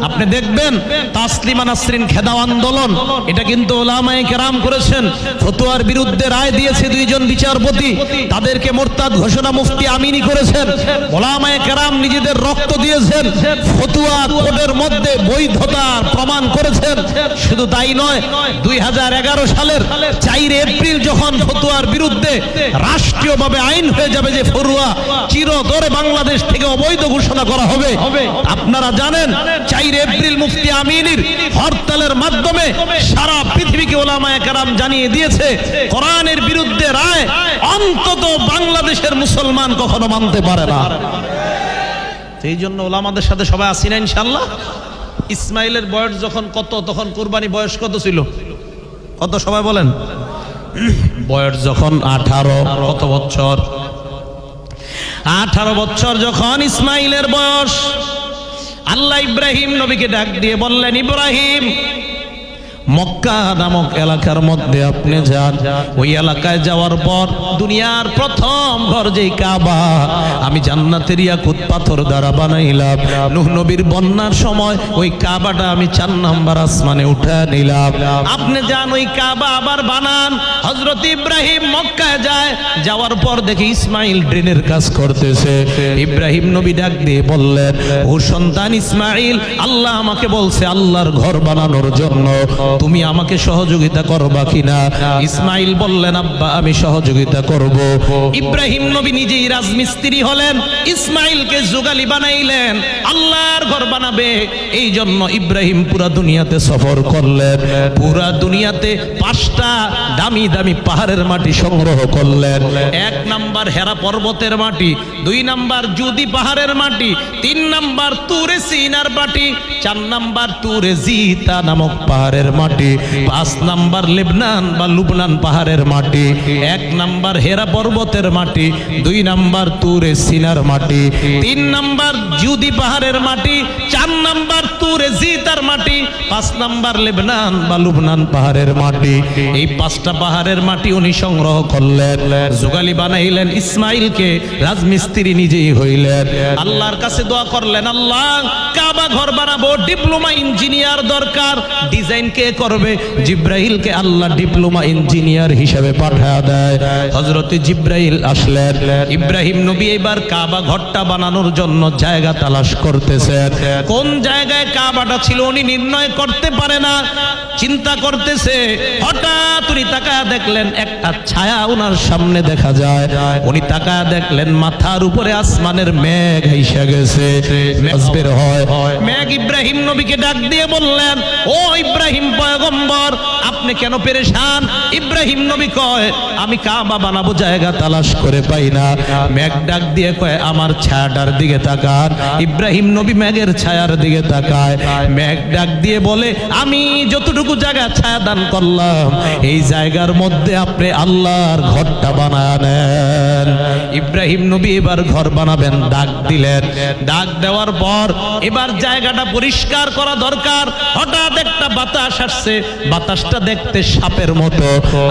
আপনি দেখবেন তাসলিমা নাসরিন খেদাও আন্দোলন, এটা কিন্তু ওলামায়ে কেরাম করেছেন। ফতোয়ার বিরুদ্ধে রায় দিয়েছে 2 জন বিচারপতি, তাদেরকে মোরতাদ ঘোষণা মুফতি আমিনি করেছেন। ওলামায়ে কেরাম নিজেদের রক্ত দিয়েছেন, ফতোয়া কোর্টের মধ্যে বৈধতার প্রমাণ করেছেন। শুধু তাই নয়, 2011 সালের 4 এপ্রিল যখন ফতোয়ার বিরুদ্ধে রাষ্ট্রীয়ভাবে আইন হয়ে যাবে যে ফরুয়া চিরতরে বাংলাদেশ থেকে অবৈধ ঘোষণা করা হবে, আপনারা জানেন 4 এপ্রিল মুফতি আমিনীর হরতালের মাধ্যমে সারা পৃথিবীকে ওলামায়ে কেরাম জানিয়ে দিয়েছে কোরআনের বিরুদ্ধে রায় অন্তত বাংলাদেশের মুসলমান কখনো মানতে পারে না। এই জন্য ওলামাদের সাথে সবাই আসি না ইনশাআল্লাহ। ইসমাইলের বয়স যখন কত, তখন কুরবানি বয়স কত ছিল? কত সবাই বলেন? বয়স যখন 18, কত বছর? 18 বছর যখন ইসমাইলের বয়স, আল্লাহ ইব্রাহিম নবীকে ডাক দিয়ে বললেন, ইব্রাহিম মক্কা নামক এলাকার মধ্যে আপনি যান। ওই এলাকায় যাওয়ার পর দুনিয়ার প্রথম ঘর যেই কাবা আমি জান্নাতের ইয়াকুত পাথর দ্বারা বানাইলাম, নূহ নবীর বন্যার সময় ওই কাবাটা আমি 4 নাম্বার আসমানে উঠা নিলাম। আপনি যান ওই কাবা আবার বানান। হযরত ইব্রাহিম মক্কায় যায়, যাওয়ার পর দেখে ইসমাইল ড্রেনের কাজ করতেছে। ইব্রাহিম নবী ডাক দিয়ে বললেন, ও সন্তান ইসমাইল, আল্লাহ আমাকে বলছে আল্লাহর ঘর বানানোর জন্য তুমি আমাকে সহযোগিতা করবা কিনা? ইসমাইল বললেন, আব্বা আমি সহযোগিতা করব। ইব্রাহিম নবী নিজেই রাজমিস্ত্রি হলেন, ইসমাইলকে জোগালি বানাইলেন, আল্লাহর ঘর বানাবে। এই জন্য ইব্রাহিম পুরা দুনিয়াতে সফর করলেন, পুরা দুনিয়াতে 5টা দামি দামি পাহাড়ের মাটি সংগ্রহ করলেন। 1 নাম্বার হেরা পর্বতের মাটি, 2 নাম্বার জুদি পাহাড়ের মাটি, 3 নাম্বার তুরে সিনার মাটি, 4 নাম্বার তুরে জিতা নামক পাহাড়ের মাটি, 5 নাম্বার লেবনান বা লুবনান পাহাড়ের মাটি, 1 নাম্বার হেরা পর্বতের মাটি, 2 নাম্বার তুরে সিনার মাটি, 3 নাম্বার জুদি পাহাড়ের মাটি, 4 নাম্বার তুরে জিতার মাটি, 5 নাম্বার লেবনান বা লুবনান পাহাড়ের মাটি। এই 5টা পাহাড়ের মাটি উনি সংগ্রহ করলেন, জোগালি বানাইলেন। ইসমাইলকে রাজমিস্ত্রি নিজেই হইলেন। আল্লাহর কাছে দোয়া করলেন, আল্লাহ কাবা ঘর বানাবো, ডিপ্লোমা ইঞ্জিনিয়ার দরকার। ডিজাইন কে করবে? জিব্রাইলকে আল্লাহ ডিপ্লোমা ইঞ্জিনিয়ার হিসেবে পাঠিয়ে দেয়। হযরত জিব্রাইল আসলেন। ইব্রাহিম নবী এবার কাবা ঘরটা বানানোর জন্য জায়গা তালাশ করতেছেন। কোন জায়গায় কাবাটা ছিল উনি নির্ণয় করতে পারে না। চিন্তা করতেছে, হঠাৎ উনি তাকায় দেখলেন একটা ছায়া ওনার সামনে দেখা যায়। উনি তাকায় দেখলেন মাথার উপরে আসমানের মেঘ এসে গেছে, মেঘ বের হয়। মেঘ ইব্রাহিম নবীকে ডাক দিয়ে বললেন, ও ইব্রাহিম পয়গম্বর, আপনি কেন পেরেশান? ইব্রাহিম নবী কয়, আমি কাবা বানাবো জায়গা তালাশ করে পাই না। মেঘ ডাক দিয়ে কয়, আমার ছায়াটার দিকে তাকান। ইব্রাহিম নবী মেঘের ছায়ার দিকে তাকায়। মেঘ ডাক দিয়ে বলে, আমি যতটুকু জায়গা ছায়া দান করলাম এই জায়গার মধ্যে আপনি আল্লাহর ঘরটা বানায় নেন। ইব্রাহিম নবী এবার ঘর বানাবেন, ডাক দিলেন। ডাক দেওয়ার পর এবার জায়গাটা পরিষ্কার করা দরকার। হঠাৎ একটা বাতাস আসছে, বাতাসটা দেখতে সাপের মতো,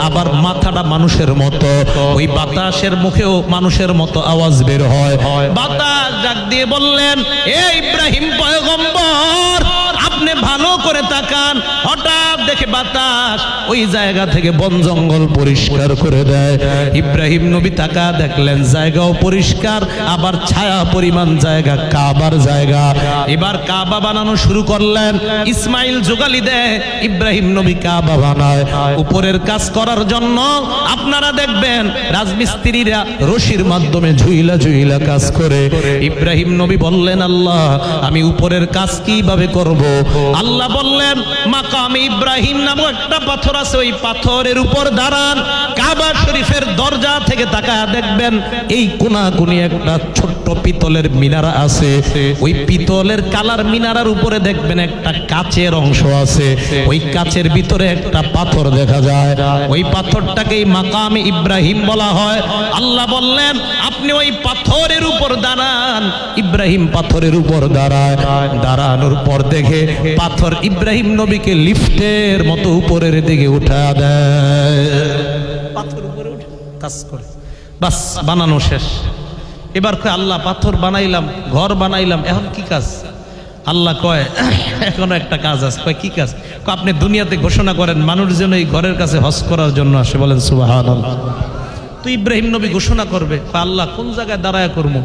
আবার মাথাটা মানুষের মতো। ওই বাতাসের মুখেও মানুষের মতো আওয়াজ বের হয়। বাতাস ডাক দিয়ে বললেন, এ ইব্রাহিম পয়গম্বর, আপনি ভালো করে তাকান। হঠাৎ দেখে বাতাস ওই জায়গা থেকে বন জঙ্গল পরিষ্কার করে দেয়। ইব্রাহিম নবী তাকা দেখলেন জায়গাও পরিষ্কার, আবার ছায়া পরিমাণ জায়গা, কাবার জায়গা। এবার কাবা বানানো শুরু করলেন। ইসমাইল যোগালি দেয়, ইব্রাহিম নবী কাবা বানায়। উপরের কাজ করার জন্য আপনারা দেখবেন রাজমিস্ত্রিরা রশির মাধ্যমে ঝুইলা ঝুইলা কাজ করে। ইব্রাহিম নবী বললেন, আল্লাহ আমি উপরের কাজ কিভাবে করব? আল্লাহ বললেন, মাকাম ইব্রাহিম নামক একটা পাথর আছে, ওই পাথরের উপর দাঁড়ান। কাবা শরীফের দরজা থেকে তাকায় দেখবেন এই কোনাকুনি একটা ছোট্ট পিতলের মিনারা আছে। ওই পিতলের কালার মিনারার উপরে দেখবেন একটা কাচের অংশ আছে। ওই কাচের ভিতরে একটা পাথর দেখা যায়। ওই পাথরটাকেই মাকাম ইব্রাহিম বলা হয়। আল্লাহ বললেন, আপনি ওই পাথরের উপর দাঁড়ান। ইব্রাহিম পাথরের উপর দাঁড়ায়। দাঁড়ানোর পর দেখে পাথর ইব্রাহিম নবীকে লিফটের মতো উপরের দিকে উঠা দেয়। পাথর উপরে উঠে কাজ করে, বাস বানানো শেষ। এবার কয়, আল্লাহ পাথর বানাইলাম, ঘর বানাইলাম, এখন কি কাজ? আল্লাহ কয়, এখনো একটা কাজ আছে। কয়, কি কাজ? আপনি দুনিয়াতে ঘোষণা করেন মানুষ যেন এই ঘরের কাছে হজ করার জন্য আসে। বলেন সুবহানাল্লাহ। তো ইব্রাহিম নবী ঘোষণা করবে, আল্লাহ কোন জায়গায় দাঁড়ায় করবো?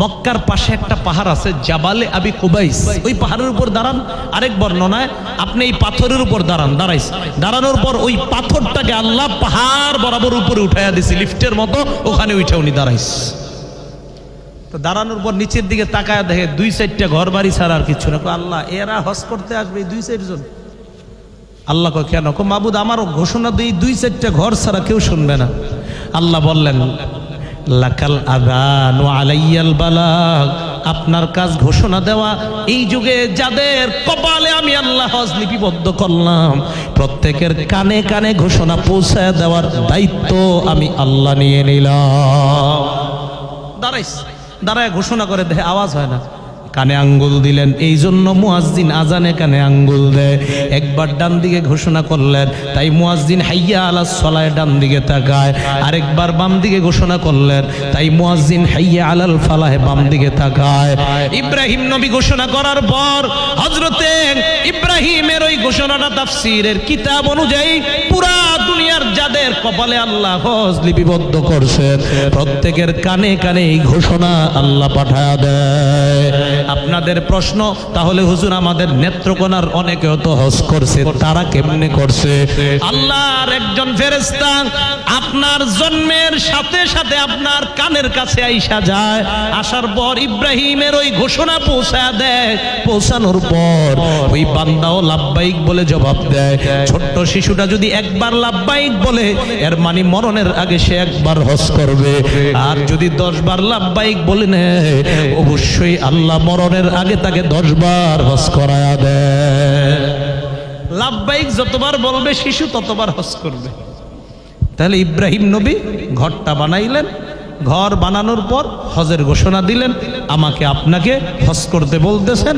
মক্কার পাশে একটা পাহাড় আছে, জাবালে আবি কুবাইস, ওই পাহাড়ের উপর দাঁড়ান। আরেক বর্ণনায় আপনি এই পাথরের উপর দাঁড়ান। দাঁড়ানোর পর ওই পাথরটাকে আল্লাহ পাহাড় বরাবর উপরে উঠাইয়া দিছে, লিফটের মতো। ওখানে উঠে উনি দাঁড়াইস। তো দাঁড়ানোর পর নিচের দিকে তাকায় দেখে 2-4টা ঘর বাড়ি ছাড়া আর কিছু না। আল্লাহ, এরা হজ করতে আসবে 2-4 জন। আল্লাহ কয়, কেন? মাবুদ, আমারও ঘোষণা দিই 2-4টা ঘর ছাড়া কেউ শুনবে না। আল্লাহ বললেন, লাকাল আযান ওয়া আলাইয়াল বালাগ, আপনার কাজ ঘোষণা দেওয়া। এই যুগে যাদের কপালে আমি আল্লাহ হজ লিপিবদ্ধ করলাম, প্রত্যেকের কানে কানে ঘোষণা পৌঁছায় দেওয়ার দায়িত্ব আমি আল্লাহ নিয়ে নিলাম। দাঁড়ায় ঘোষণা করে দেখে আওয়াজ হয় না, কানে আঙ্গুল দিলেন। এই জন্য মুয়াজ্জিন আজানে কানে আঙ্গুল দেয়। একবার ডান দিকে ঘোষণা করলেন, তাই মুয়াজ্জিন হাইয়া আলাস সালায় ডান দিকে তাকায়। আরেকবার বাম দিকে ঘোষণা করলেন, তাই মুয়াজ্জিন হাইয়া আলাল ফালাহে বাম দিকে তাকায়। ইব্রাহিম নবী ঘোষণা করার পর হযরতে ইব্রাহিমের ওই ঘোষণাটা তাফসীরের কিতাব অনুযায়ী পুরা দুনিয়ার যাদের কপালে আল্লাহ হজ লিপিবদ্ধ করছেন, প্রত্যেকের কানে কানে এই ঘোষণা আল্লাহ পাঠায় দেয়। আপনাদের প্রশ্ন, তাহলে হুজুর আমাদের নেত্রকোনার অনেকেও তো হজ করছে, তারা কেমনে করছে? আল্লাহর একজন ফেরেশতা আপনার জন্মের সাথে সাথে আপনার কানের কাছে আইসা যায়। আসার পর ইব্রাহিমের ওই ঘোষণা পৌঁছায় দেয়। পৌঁছানোর পর ওই বান্দাও লাব্বাইক বলে জবাব দেয়। ছোট্ট শিশুটা যদি একবার লাব্বাইক বলে, এর মানে মরণের আগে সে একবার হজ করবে। আর যদি 10 বার লাব্বাইক বলে নেয়, অবশ্যই আল্লাহ মরণের আগে তাকে 10 বার হজ করায়া দেয়। লাব্বাইক যতবার বলবে শিশু ততবার হজ করবে। তাহলে ইব্রাহিম নবী ঘরটা বানাইলেন। ঘর বানানোর পর হজের ঘোষণা দিলেন, আমাকে আপনাকে হজ করতে বলতেছেন।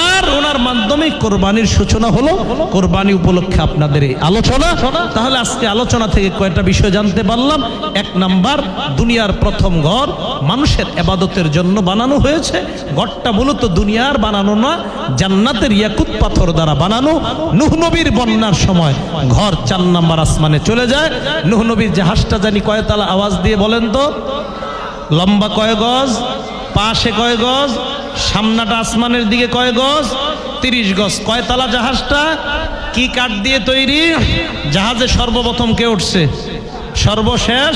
আর ওনার মাধ্যমে কোরবানির সূচনা হলো। কোরবানি উপলক্ষে আপনাদের এই আলোচনা। তাহলে আজকে আলোচনা থেকে কয়টা বিষয় জানতে পারলাম। 1 নাম্বার, দুনিয়ার প্রথম ঘর মানুষের ইবাদতের জন্য বানানো হয়েছে। ঘরটা মূলত দুনিয়ার বানানো না, জান্নাতের ইয়াকুত পাথর দ্বারা বানানো। নূহ নবীর বন্যার সময় ঘর 4 নাম্বার আসমানে চলে যায়। নূহ নবীর জাহাজটা জানি কয়তলা? আওয়াজ দিয়ে বলেন তো। লম্বা কয় গজ, পাশে কয় গজ, সামনাটা আসমানের দিকে কয় গজ? 30 গজ। কয়তলা জাহাজটা? কি কাঠ দিয়ে তৈরি? জাহাজে সর্বপ্রথম কে উঠছে? সর্বশেষ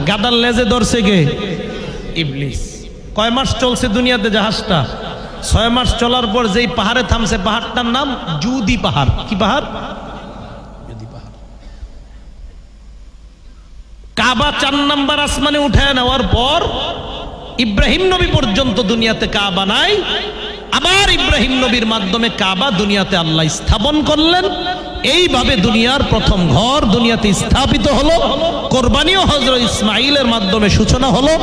গাদার লেজে ধরছে কে? ইবলিস। কয় মাস চলছে দুনিয়াতে জাহাজটা? 6 মাস চলার পর যেই পাহাড়ে থামছে, পাহাড়টার নাম জুদি পাহাড়। কি পাহাড়? জুদি পাহাড়। কাবা 4 নাম্বার আসমানে উঠায় নেওয়ার পর ইব্রাহিম নবী পর্যন্ত দুনিয়াতে কাবা নাই। আবার ইব্রাহিম নবীর মাধ্যমে কাবা দুনিয়াতে আল্লাহ স্থাপন করলেন। এইভাবে দুনিয়ার প্রথম ঘর দুনিয়াতে স্থাপিত হলো। কোরবানিও হযরত ইসমাইলের মাধ্যমে সূচনা হলো।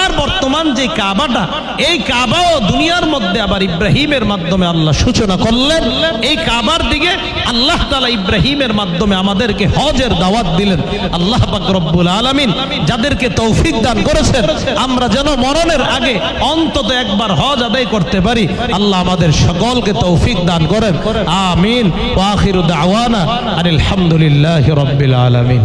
আর বর্তমান যে কাবাটা, এই কাবাও দুনিয়ার মধ্যে আবার ইব্রাহিমের মাধ্যমে আল্লাহ সূচনা করলেন। এই কাবার দিকে আল্লাহ তাআলা ইব্রাহিমের মাধ্যমে আমাদেরকে হজের দাওয়াত দিলেন। আল্লাহ পাক রব্বুল আলামিন যাদেরকে তৌফিক দান করেছেন, আমরা যেন মরণের আগে অন্তত একবার হজ আদায় করতে পারি, আল্লাহ আমাদের সকলকে তৌফিক দান করেন। আমিন। ওয়া আখিরু দাওয়ানা আলহামদুলিল্লাহি রাব্বিল আলামিন।